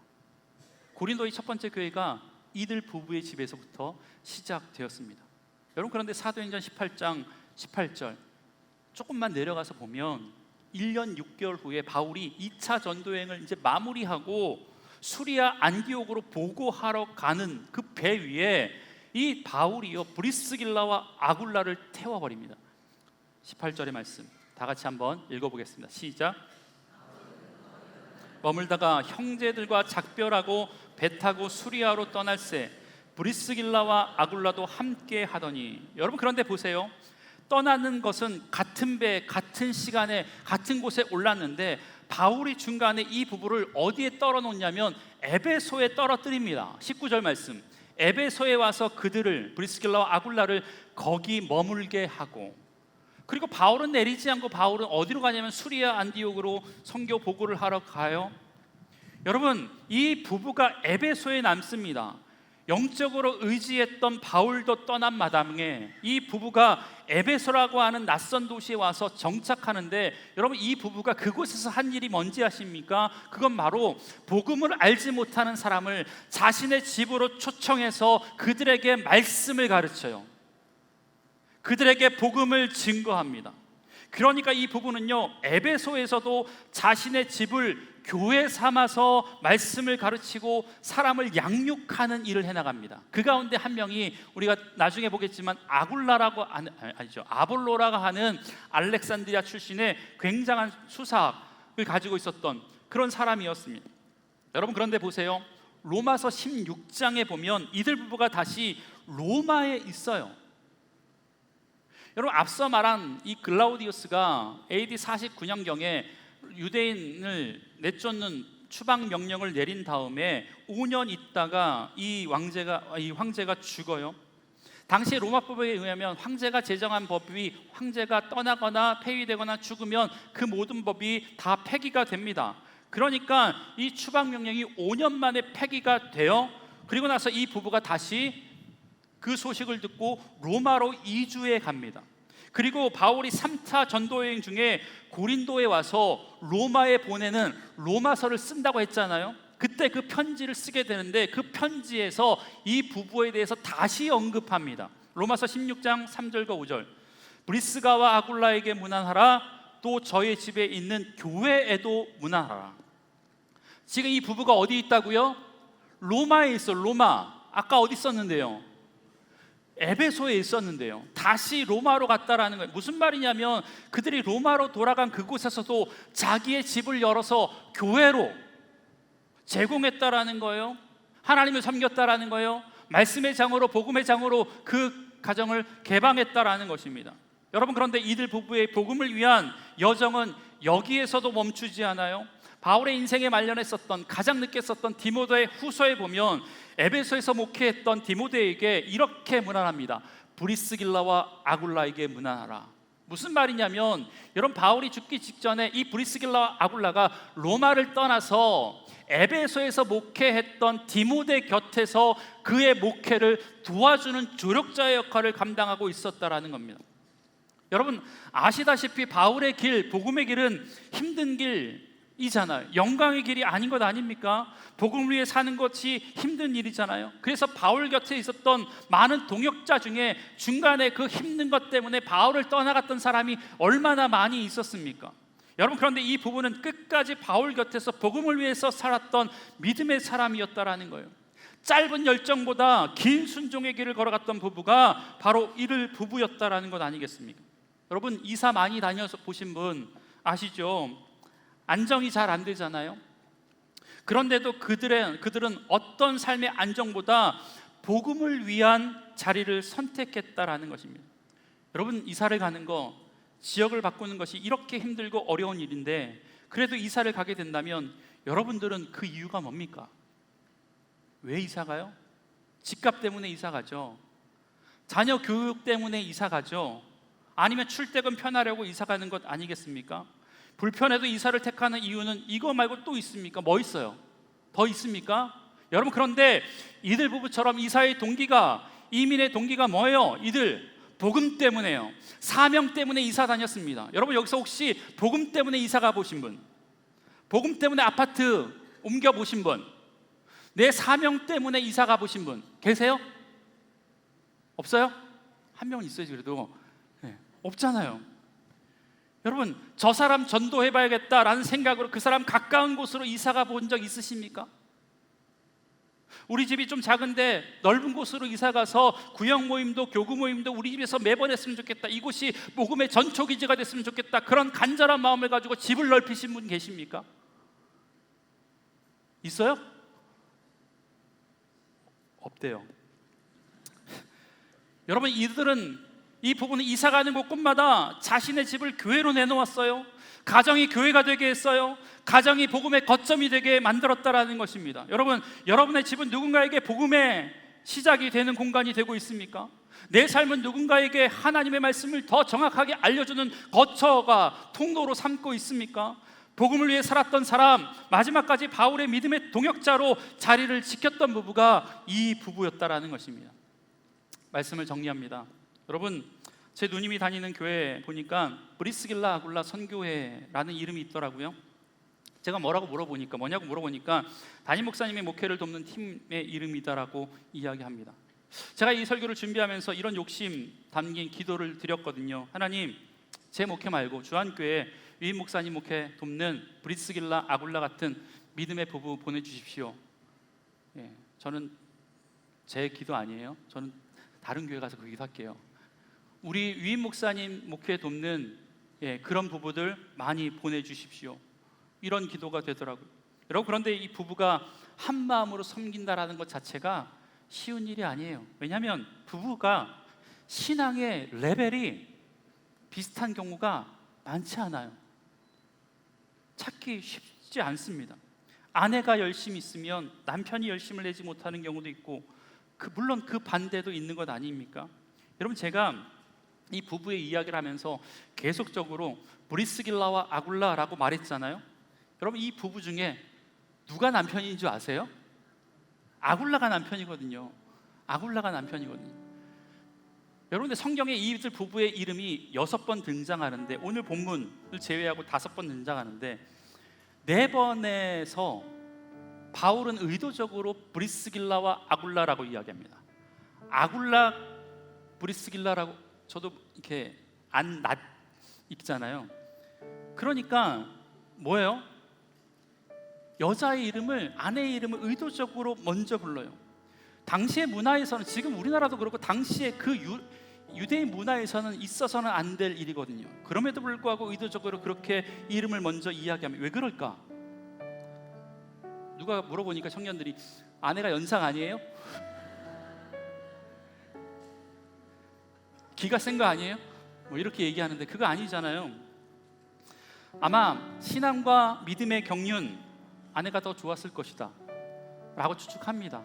[SPEAKER 7] 고린도의 첫 번째 교회가 이들 부부의 집에서부터 시작되었습니다. 여러분, 그런데 사도행전 18장 18절 조금만 내려가서 보면 1년 6개월 후에 바울이 2차 전도여행을 이제 마무리하고 수리아 안디옥으로 보고하러 가는 그 배 위에 이 바울이요 브리스길라와 아굴라를 태워버립니다. 18절의 말씀 다 같이 한번 읽어보겠습니다. 시작. 머물다가 형제들과 작별하고 배 타고 수리아로 떠날새 브리스길라와 아굴라도 함께 하더니. 여러분, 그런데 보세요. 떠나는 것은 같은 배, 같은 시간에, 같은 곳에 올랐는데 바울이 중간에 이 부부를 어디에 떨어놓냐면 에베소에 떨어뜨립니다. 19절 말씀. 에베소에 와서 그들을, 브리스길라와 아굴라를 거기 머물게 하고, 그리고 바울은 내리지 않고 바울은 어디로 가냐면 수리아 안디옥으로 선교 보고를 하러 가요. 여러분, 이 부부가 에베소에 남습니다. 영적으로 의지했던 바울도 떠난 마당에 이 부부가 에베소라고 하는 낯선 도시에 와서 정착하는데, 여러분, 이 부부가 그곳에서 한 일이 뭔지 아십니까? 그건 바로 복음을 알지 못하는 사람을 자신의 집으로 초청해서 그들에게 말씀을 가르쳐요. 그들에게 복음을 증거합니다. 그러니까 이 부부는요 에베소에서도 자신의 집을 교회 삼아서 말씀을 가르치고 사람을 양육하는 일을 해나갑니다. 그 가운데 한 명이 우리가 나중에 보겠지만 아볼로라고 하는 알렉산드리아 출신의 굉장한 수사학을 가지고 있었던 그런 사람이었습니다. 여러분, 그런데 보세요. 로마서 16장에 보면 이들 부부가 다시 로마에 있어요. 여러분, 앞서 말한 이 글라우디우스가 AD 49년경에 유대인을 내쫓는 추방 명령을 내린 다음에 5년 있다가 이 황제가 죽어요. 당시 로마법에 의하면 황제가 제정한 법이 황제가 떠나거나 폐위되거나 죽으면 그 모든 법이 다 폐기가 됩니다. 그러니까 이 추방 명령이 5년 만에 폐기가 돼요. 그리고 나서 이 부부가 다시 그 소식을 듣고 로마로 이주해 갑니다. 그리고 바울이 3차 전도여행 중에 고린도에 와서 로마에 보내는 로마서를 쓴다고 했잖아요. 그때 그 편지를 쓰게 되는데 그 편지에서 이 부부에 대해서 다시 언급합니다. 로마서 16장 3절과 5절. 브리스가와 아굴라에게 문안하라. 또 저의 집에 있는 교회에도 문안하라. 지금 이 부부가 어디 있다고요? 로마에 있어. 로마. 아까 어디 있었는데요? 에베소에 있었는데요. 다시 로마로 갔다라는 거예요. 무슨 말이냐면 그들이 로마로 돌아간 그곳에서도 자기의 집을 열어서 교회로 제공했다라는 거예요. 하나님을 섬겼다라는 거예요. 말씀의 장으로, 복음의 장으로 그 가정을 개방했다라는 것입니다. 여러분, 그런데 이들 부부의 복음을 위한 여정은 여기에서도 멈추지 않아요. 바울의 인생에 말년했었던, 가장 늦게 썼던 디모데 후서에 보면 에베소에서 목회했던 디모데에게 이렇게 문안합니다. 브리스길라와 아굴라에게 문안하라. 무슨 말이냐면, 여러분, 바울이 죽기 직전에 이 브리스길라와 아굴라가 로마를 떠나서 에베소에서 목회했던 디모데 곁에서 그의 목회를 도와주는 조력자의 역할을 감당하고 있었다라는 겁니다. 여러분, 아시다시피 바울의 길, 복음의 길은 힘든 길이잖아요. 영광의 길이 아닌 것 아닙니까? 복음을 위해 사는 것이 힘든 일이잖아요. 그래서 바울 곁에 있었던 많은 동역자 중에 중간에 그 힘든 것 때문에 바울을 떠나갔던 사람이 얼마나 많이 있었습니까? 여러분, 그런데 이 부부는 끝까지 바울 곁에서 복음을 위해서 살았던 믿음의 사람이었다라는 거예요. 짧은 열정보다 긴 순종의 길을 걸어갔던 부부가 바로 이들 부부였다라는 것 아니겠습니까? 여러분, 이사 많이 다녀서 보신 분 아시죠? 안정이 잘 안 되잖아요. 그런데도 그들은 어떤 삶의 안정보다 복음을 위한 자리를 선택했다라는 것입니다. 여러분, 이사를 가는 거, 지역을 바꾸는 것이 이렇게 힘들고 어려운 일인데 그래도 이사를 가게 된다면 여러분들은 그 이유가 뭡니까? 왜 이사 가요? 집값 때문에 이사 가죠. 자녀 교육 때문에 이사 가죠. 아니면 출퇴근 편하려고 이사 가는 것 아니겠습니까? 불편해도 이사를 택하는 이유는 이거 말고 또 있습니까? 뭐 있어요? 더 있습니까? 여러분, 그런데 이들 부부처럼 이사의 동기가, 이민의 동기가 뭐예요? 이들 복음 때문에요. 사명 때문에 이사 다녔습니다. 여러분, 여기서 혹시 복음 때문에 이사 가보신 분, 복음 때문에 아파트 옮겨 보신 분, 내 사명 때문에 이사 가보신 분 계세요? 없어요? 한 명은 있어야지. 그래도 없잖아요. 여러분, 저 사람 전도해봐야겠다라는 생각으로 그 사람 가까운 곳으로 이사가 본 적 있으십니까? 우리 집이 좀 작은데 넓은 곳으로 이사가서 구역 모임도 교구 모임도 우리 집에서 매번 했으면 좋겠다, 이곳이 복음의 전초기지가 됐으면 좋겠다, 그런 간절한 마음을 가지고 집을 넓히신 분 계십니까? 있어요? 없대요. 여러분, 이 부부는 이사가는 곳곳마다 자신의 집을 교회로 내놓았어요. 가정이 교회가 되게 했어요. 가정이 복음의 거점이 되게 만들었다라는 것입니다. 여러분, 여러분의 집은 누군가에게 복음의 시작이 되는 공간이 되고 있습니까? 내 삶은 누군가에게 하나님의 말씀을 더 정확하게 알려주는 거처가, 통로로 삼고 있습니까? 복음을 위해 살았던 사람, 마지막까지 바울의 믿음의 동역자로 자리를 지켰던 부부가 이 부부였다라는 것입니다. 말씀을 정리합니다. 여러분, 제 누님이 다니는 교회 보니까 브리스길라 아굴라 선교회라는 이름이 있더라고요. 제가 뭐냐고 물어보니까 담임 목사님의 목회를 돕는 팀의 이름이다라고 이야기합니다. 제가 이 설교를 준비하면서 이런 욕심 담긴 기도를 드렸거든요. 하나님, 제 목회 말고 주한교회 위임 목사님 목회 돕는 브리스길라 아굴라 같은 믿음의 부부 보내주십시오. 저는 제 기도 아니에요. 저는 다른 교회 가서 그 기도할게요. 우리 위임 목사님 목회 돕는 그런 부부들 많이 보내주십시오. 이런 기도가 되더라고요. 여러분, 그런데 이 부부가 한 마음으로 섬긴다라는 것 자체가 쉬운 일이 아니에요. 왜냐하면 부부가 신앙의 레벨이 비슷한 경우가 많지 않아요. 찾기 쉽지 않습니다. 아내가 열심히 있으면 남편이 열심을 내지 못하는 경우도 있고, 물론 그 반대도 있는 것 아닙니까? 여러분, 제가 이 부부의 이야기를 하면서 계속적으로 브리스길라와 아굴라라고 말했잖아요. 여러분, 이 부부 중에 누가 남편인 줄 아세요? 아굴라가 남편이거든요. 아굴라가 남편이거든요. 여러분들, 성경에 이들 부부의 이름이 6번 등장하는데 오늘 본문을 제외하고 5번 등장하는데 4번에서 바울은 의도적으로 브리스길라와 아굴라라고 이야기합니다. 아굴라, 브리스길라라고 저도 이렇게 낫 읽잖아요. 그러니까 뭐예요? 여자의 이름을, 아내의 이름을 의도적으로 먼저 불러요. 당시의 문화에서는, 지금 우리나라도 그렇고 당시에 그 유대인 문화에서는 있어서는 안 될 일이거든요. 그럼에도 불구하고 의도적으로 그렇게 이름을 먼저 이야기하면 왜 그럴까? 누가 물어보니까 청년들이 아내가 연상 아니에요? 기가 센 거 아니에요? 뭐 이렇게 얘기하는데 그거 아니잖아요. 아마 신앙과 믿음의 경륜, 아내가 더 좋았을 것이다 라고 추측합니다.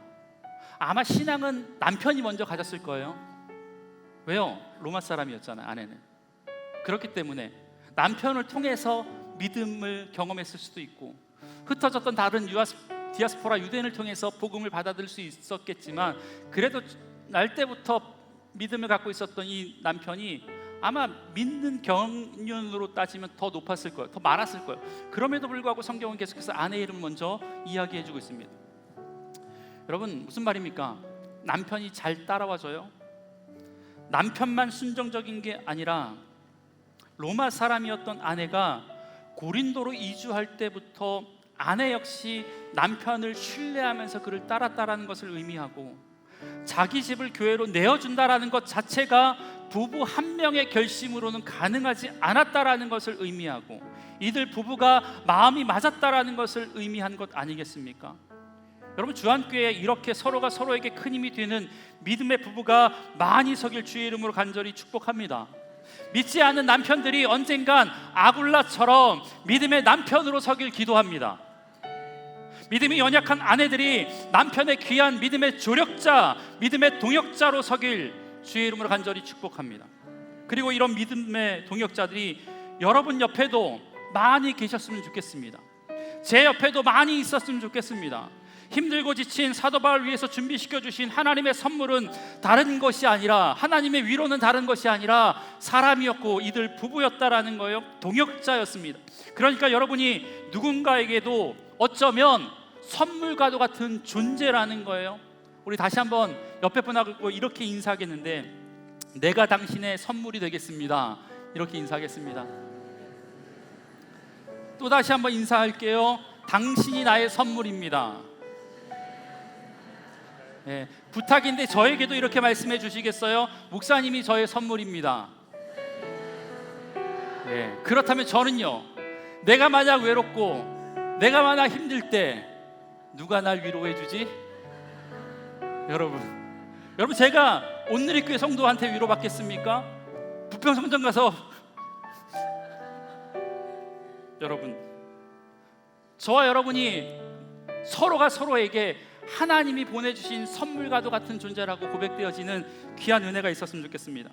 [SPEAKER 7] 아마 신앙은 남편이 먼저 가졌을 거예요. 왜요? 로마 사람이었잖아요, 아내는. 그렇기 때문에 남편을 통해서 믿음을 경험했을 수도 있고, 흩어졌던 다른 디아스포라 유대인을 통해서 복음을 받아들일 수 있었겠지만, 그래도 날 때부터 믿음을 갖고 있었던 이 남편이 아마 믿는 경륜으로 따지면 더 높았을 거예요. 더 많았을 거예요. 그럼에도 불구하고 성경은 계속해서 아내의 이름을 먼저 이야기해주고 있습니다. 여러분, 무슨 말입니까? 남편이 잘 따라와줘요? 남편만 순종적인 게 아니라 로마 사람이었던 아내가 고린도로 이주할 때부터 아내 역시 남편을 신뢰하면서 그를 따랐다라는 것을 의미하고, 자기 집을 교회로 내어준다라는 것 자체가 부부 한 명의 결심으로는 가능하지 않았다라는 것을 의미하고, 이들 부부가 마음이 맞았다라는 것을 의미한 것 아니겠습니까? 여러분, 주한교회에 이렇게 서로가 서로에게 큰 힘이 되는 믿음의 부부가 많이 서길 주의 이름으로 간절히 축복합니다. 믿지 않는 남편들이 언젠간 아굴라처럼 믿음의 남편으로 서길 기도합니다. 믿음이 연약한 아내들이 남편의 귀한 믿음의 조력자, 믿음의 동역자로 서길 주의 이름으로 간절히 축복합니다. 그리고 이런 믿음의 동역자들이 여러분 옆에도 많이 계셨으면 좋겠습니다. 제 옆에도 많이 있었으면 좋겠습니다. 힘들고 지친 사도 바울 위해서 준비시켜 주신 하나님의 선물은 다른 것이 아니라, 하나님의 위로는 다른 것이 아니라 사람이었고 이들 부부였다라는 거예요. 동역자였습니다. 그러니까 여러분이 누군가에게도 어쩌면 선물과도 같은 존재라는 거예요. 우리 다시 한번 옆에 분하고 이렇게 인사하겠는데, 내가 당신의 선물이 되겠습니다. 이렇게 인사하겠습니다. 또 다시 한번 인사할게요. 당신이 나의 선물입니다. 네, 부탁인데 저에게도 이렇게 말씀해 주시겠어요? 목사님이 저의 선물입니다. 네, 그렇다면 저는요, 내가 만약 외롭고 내가 만약 힘들 때 누가 날 위로해 주지? 여러분 제가 온누리교회 성도한테 위로받겠습니까? 부평성전 가서 여러분, 저와 여러분이 서로가 서로에게 하나님이 보내주신 선물과도 같은 존재라고 고백되어지는 귀한 은혜가 있었으면 좋겠습니다.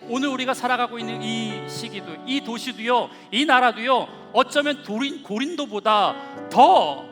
[SPEAKER 7] 오늘 우리가 살아가고 있는 이 시기도, 이 도시도요, 이 나라도요, 어쩌면 고린도보다 더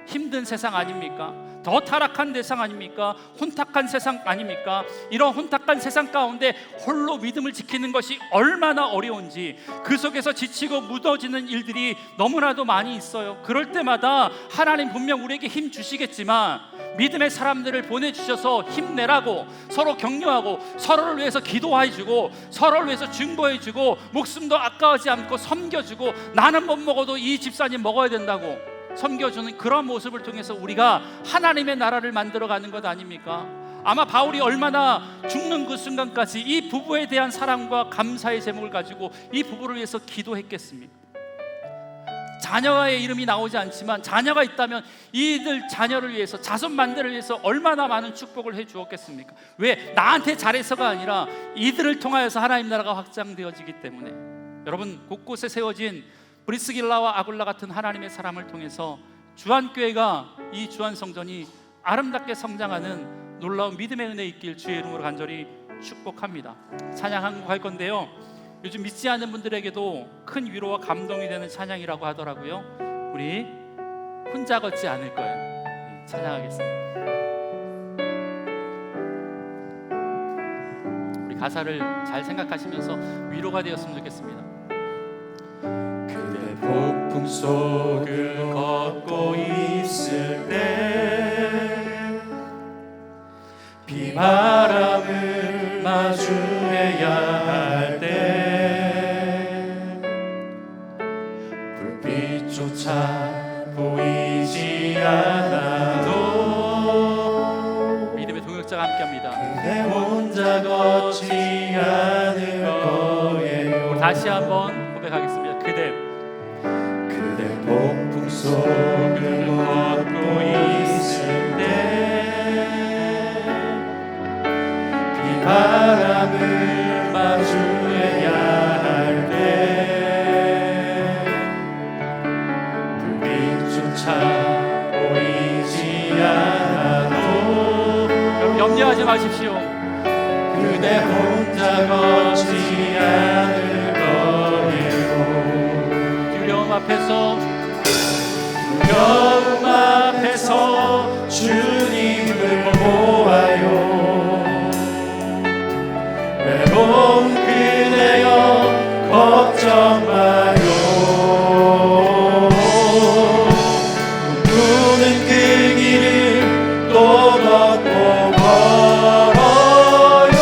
[SPEAKER 7] 힘든 세상 아닙니까? 더 타락한 세상 아닙니까? 혼탁한 세상 아닙니까? 이런 혼탁한 세상 가운데 홀로 믿음을 지키는 것이 얼마나 어려운지, 그 속에서 지치고 무너지는 일들이 너무나도 많이 있어요. 그럴 때마다 하나님 분명 우리에게 힘 주시겠지만, 믿음의 사람들을 보내주셔서 힘내라고, 서로 격려하고, 서로를 위해서 기도해주고, 서로를 위해서 중보해주고, 목숨도 아까워하지 않고 섬겨주고, 나는 못 먹어도 이 집사님 먹어야 된다고 섬겨주는 그런 모습을 통해서 우리가 하나님의 나라를 만들어가는 것 아닙니까? 아마 바울이 얼마나 죽는 그 순간까지 이 부부에 대한 사랑과 감사의 제목을 가지고 이 부부를 위해서 기도했겠습니까? 자녀의 이름이 나오지 않지만 자녀가 있다면 이들 자녀를 위해서, 자손 만대를 위해서 얼마나 많은 축복을 해 주었겠습니까? 왜? 나한테 잘해서가 아니라 이들을 통하여서 하나님 나라가 확장되어지기 때문에. 여러분, 곳곳에 세워진 브리스길라와 아굴라 같은 하나님의 사람을 통해서 주한교회가, 이 주한성전이 아름답게 성장하는 놀라운 믿음의 은혜 있길 주의 이름으로 간절히 축복합니다. 찬양 한 곡 할 건데요, 요즘 믿지 않는 분들에게도 큰 위로와 감동이 되는 찬양이라고 하더라고요. 우리 혼자 걷지 않을 거예요. 찬양하겠습니다. 우리 가사를 잘 생각하시면서 위로가 되었으면 좋겠습니다.
[SPEAKER 4] 폭풍 속을 걷고 있을 때 비바람을 마주해야 할 때 불빛조차 보이지 않아도
[SPEAKER 7] 믿음의 동역자가 함께합니다.
[SPEAKER 4] 내 혼자 걷지 않을 거예요.
[SPEAKER 7] 다시 한번 고백하겠습니다. 그대
[SPEAKER 4] 폭풍 속을 걷고 있을 때 비바람을 마주해야 할 때 불빛조차 보이지 않아도
[SPEAKER 7] 여러분, 염려하지 마십시오.
[SPEAKER 4] 그대 혼자 걷지 않을 거예요.
[SPEAKER 7] 두려움 앞에서
[SPEAKER 4] 주님을 보아요. 외로운 그대여 걱정 마요. 누구는 그 길을 또 걷고 걸어요.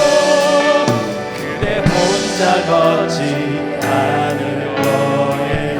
[SPEAKER 4] 그대 혼자 걷지 않을 거예요.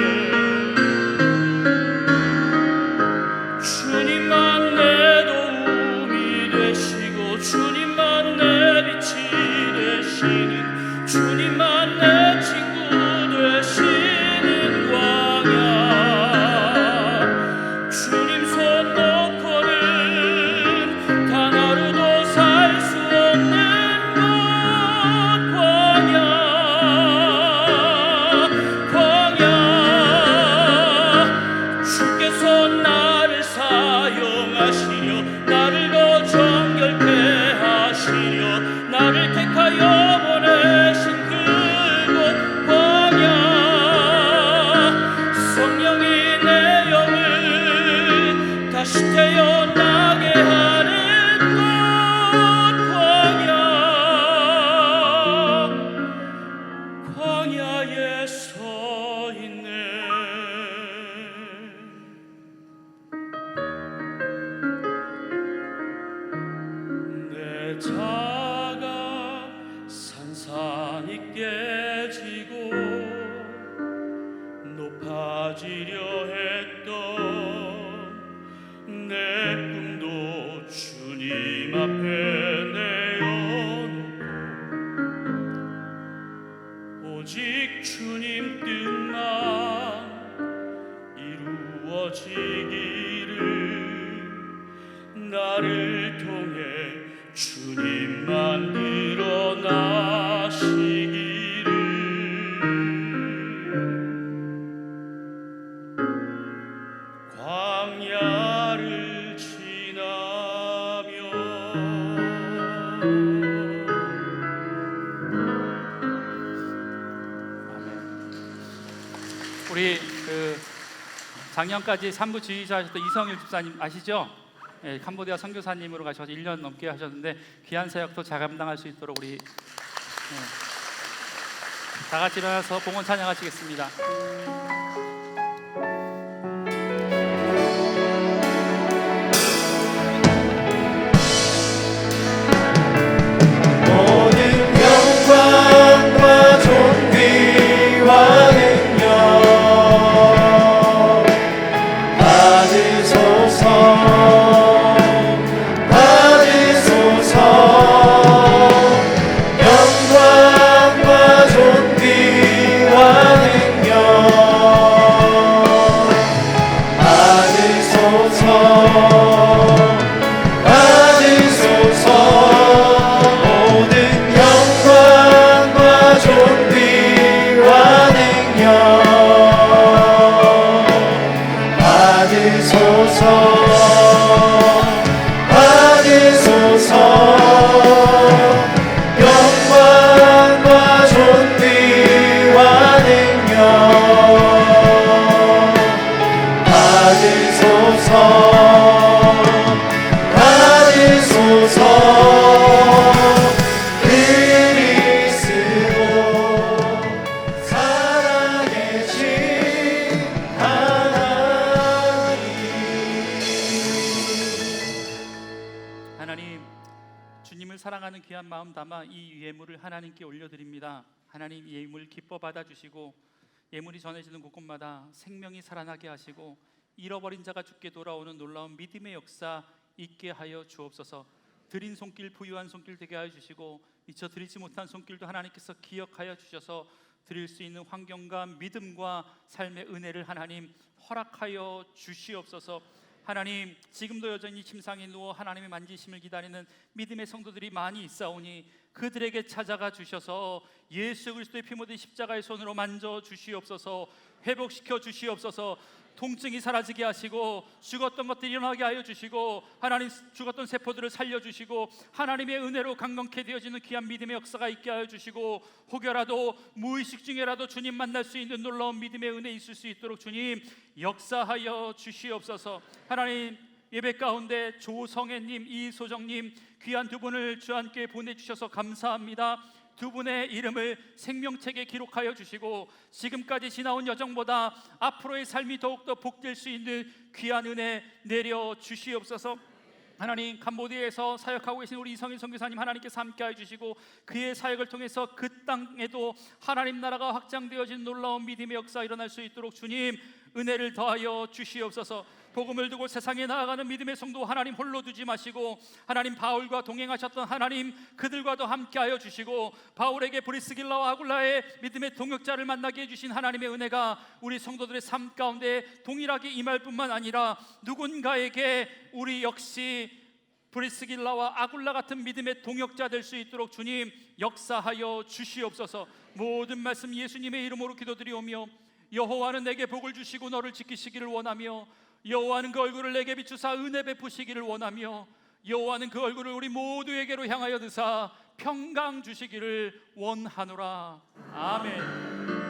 [SPEAKER 4] 주를 태어나게 하는 곳 광야에 서 있네. 내 자가 산산이 깨지고 높아지려 했던 내 꿈도 주님 앞에 내어놓고 오직 주님 뜻만 이루어지기를 나를 통해 주님만 드러나시기를. 광야를 지나며
[SPEAKER 7] 우리 작년까지 산부 지휘자 하셨던 이성일 집사님 아시죠? 예, 캄보디아 선교사님으로 가셔서 1년 넘게 하셨는데 귀한 사역도 잘 감당할 수 있도록 우리 다 같이 일어나서 봉헌 찬양하시겠습니다.
[SPEAKER 4] 모든 영광과 존귀와 능력
[SPEAKER 7] 사랑하는 귀한 마음 담아 이 예물을 하나님께 올려드립니다. 하나님 이 예물 기뻐 받아주시고 예물이 전해지는 곳곳마다 생명이 살아나게 하시고 잃어버린 자가 주께 돌아오는 놀라운 믿음의 역사 있게 하여 주옵소서. 드린 손길 부유한 손길 되게 하여 주시고 미처 드리지 못한 손길도 하나님께서 기억하여 주셔서 드릴 수 있는 환경과 믿음과 삶의 은혜를 하나님 허락하여 주시옵소서. 하나님 지금도 여전히 침상에 누워 하나님의 만지심을 기다리는 믿음의 성도들이 많이 있사오니 그들에게 찾아가 주셔서 예수 그리스도의 피 묻은 십자가의 손으로 만져 주시옵소서. 회복시켜 주시옵소서. 통증이 사라지게 하시고 죽었던 것들이 일어나게 하여 주시고 하나님 죽었던 세포들을 살려주시고 하나님의 은혜로 강건케 되어지는 귀한 믿음의 역사가 있게 하여 주시고 혹여라도 무의식 중에라도 주님 만날 수 있는 놀라운 믿음의 은혜 있을 수 있도록 주님 역사하여 주시옵소서. 하나님 예배 가운데 조성애님, 이소정님 귀한 두 분을 주 함께 보내주셔서 감사합니다. 두 분의 이름을 생명책에 기록하여 주시고 지금까지 지나온 여정보다 앞으로의 삶이 더욱더 복될 수 있는 귀한 은혜 내려 주시옵소서. 하나님 캄보디아에서 사역하고 계신 우리 이성일 선교사님 하나님께서 함께하여 주시고 그의 사역을 통해서 그 땅에도 하나님 나라가 확장되어진 놀라운 믿음의 역사 일어날 수 있도록 주님 은혜를 더하여 주시옵소서. 복음을 두고 세상에 나아가는 믿음의 성도 하나님 홀로 두지 마시고 하나님 바울과 동행하셨던 하나님 그들과도 함께하여 주시고 바울에게 브리스길라와 아굴라의 믿음의 동역자를 만나게 해주신 하나님의 은혜가 우리 성도들의 삶 가운데 동일하게 임할 뿐만 아니라 누군가에게 우리 역시 브리스길라와 아굴라 같은 믿음의 동역자 될 수 있도록 주님 역사하여 주시옵소서. 모든 말씀 예수님의 이름으로 기도드리오며 여호와는 내게 복을 주시고 너를 지키시기를 원하며 여호와는 그 얼굴을 내게 비추사 은혜 베푸시기를 원하며 여호와는 그 얼굴을 우리 모두에게로 향하여 드사 평강 주시기를 원하노라. 아멘.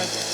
[SPEAKER 4] 찬양합니다.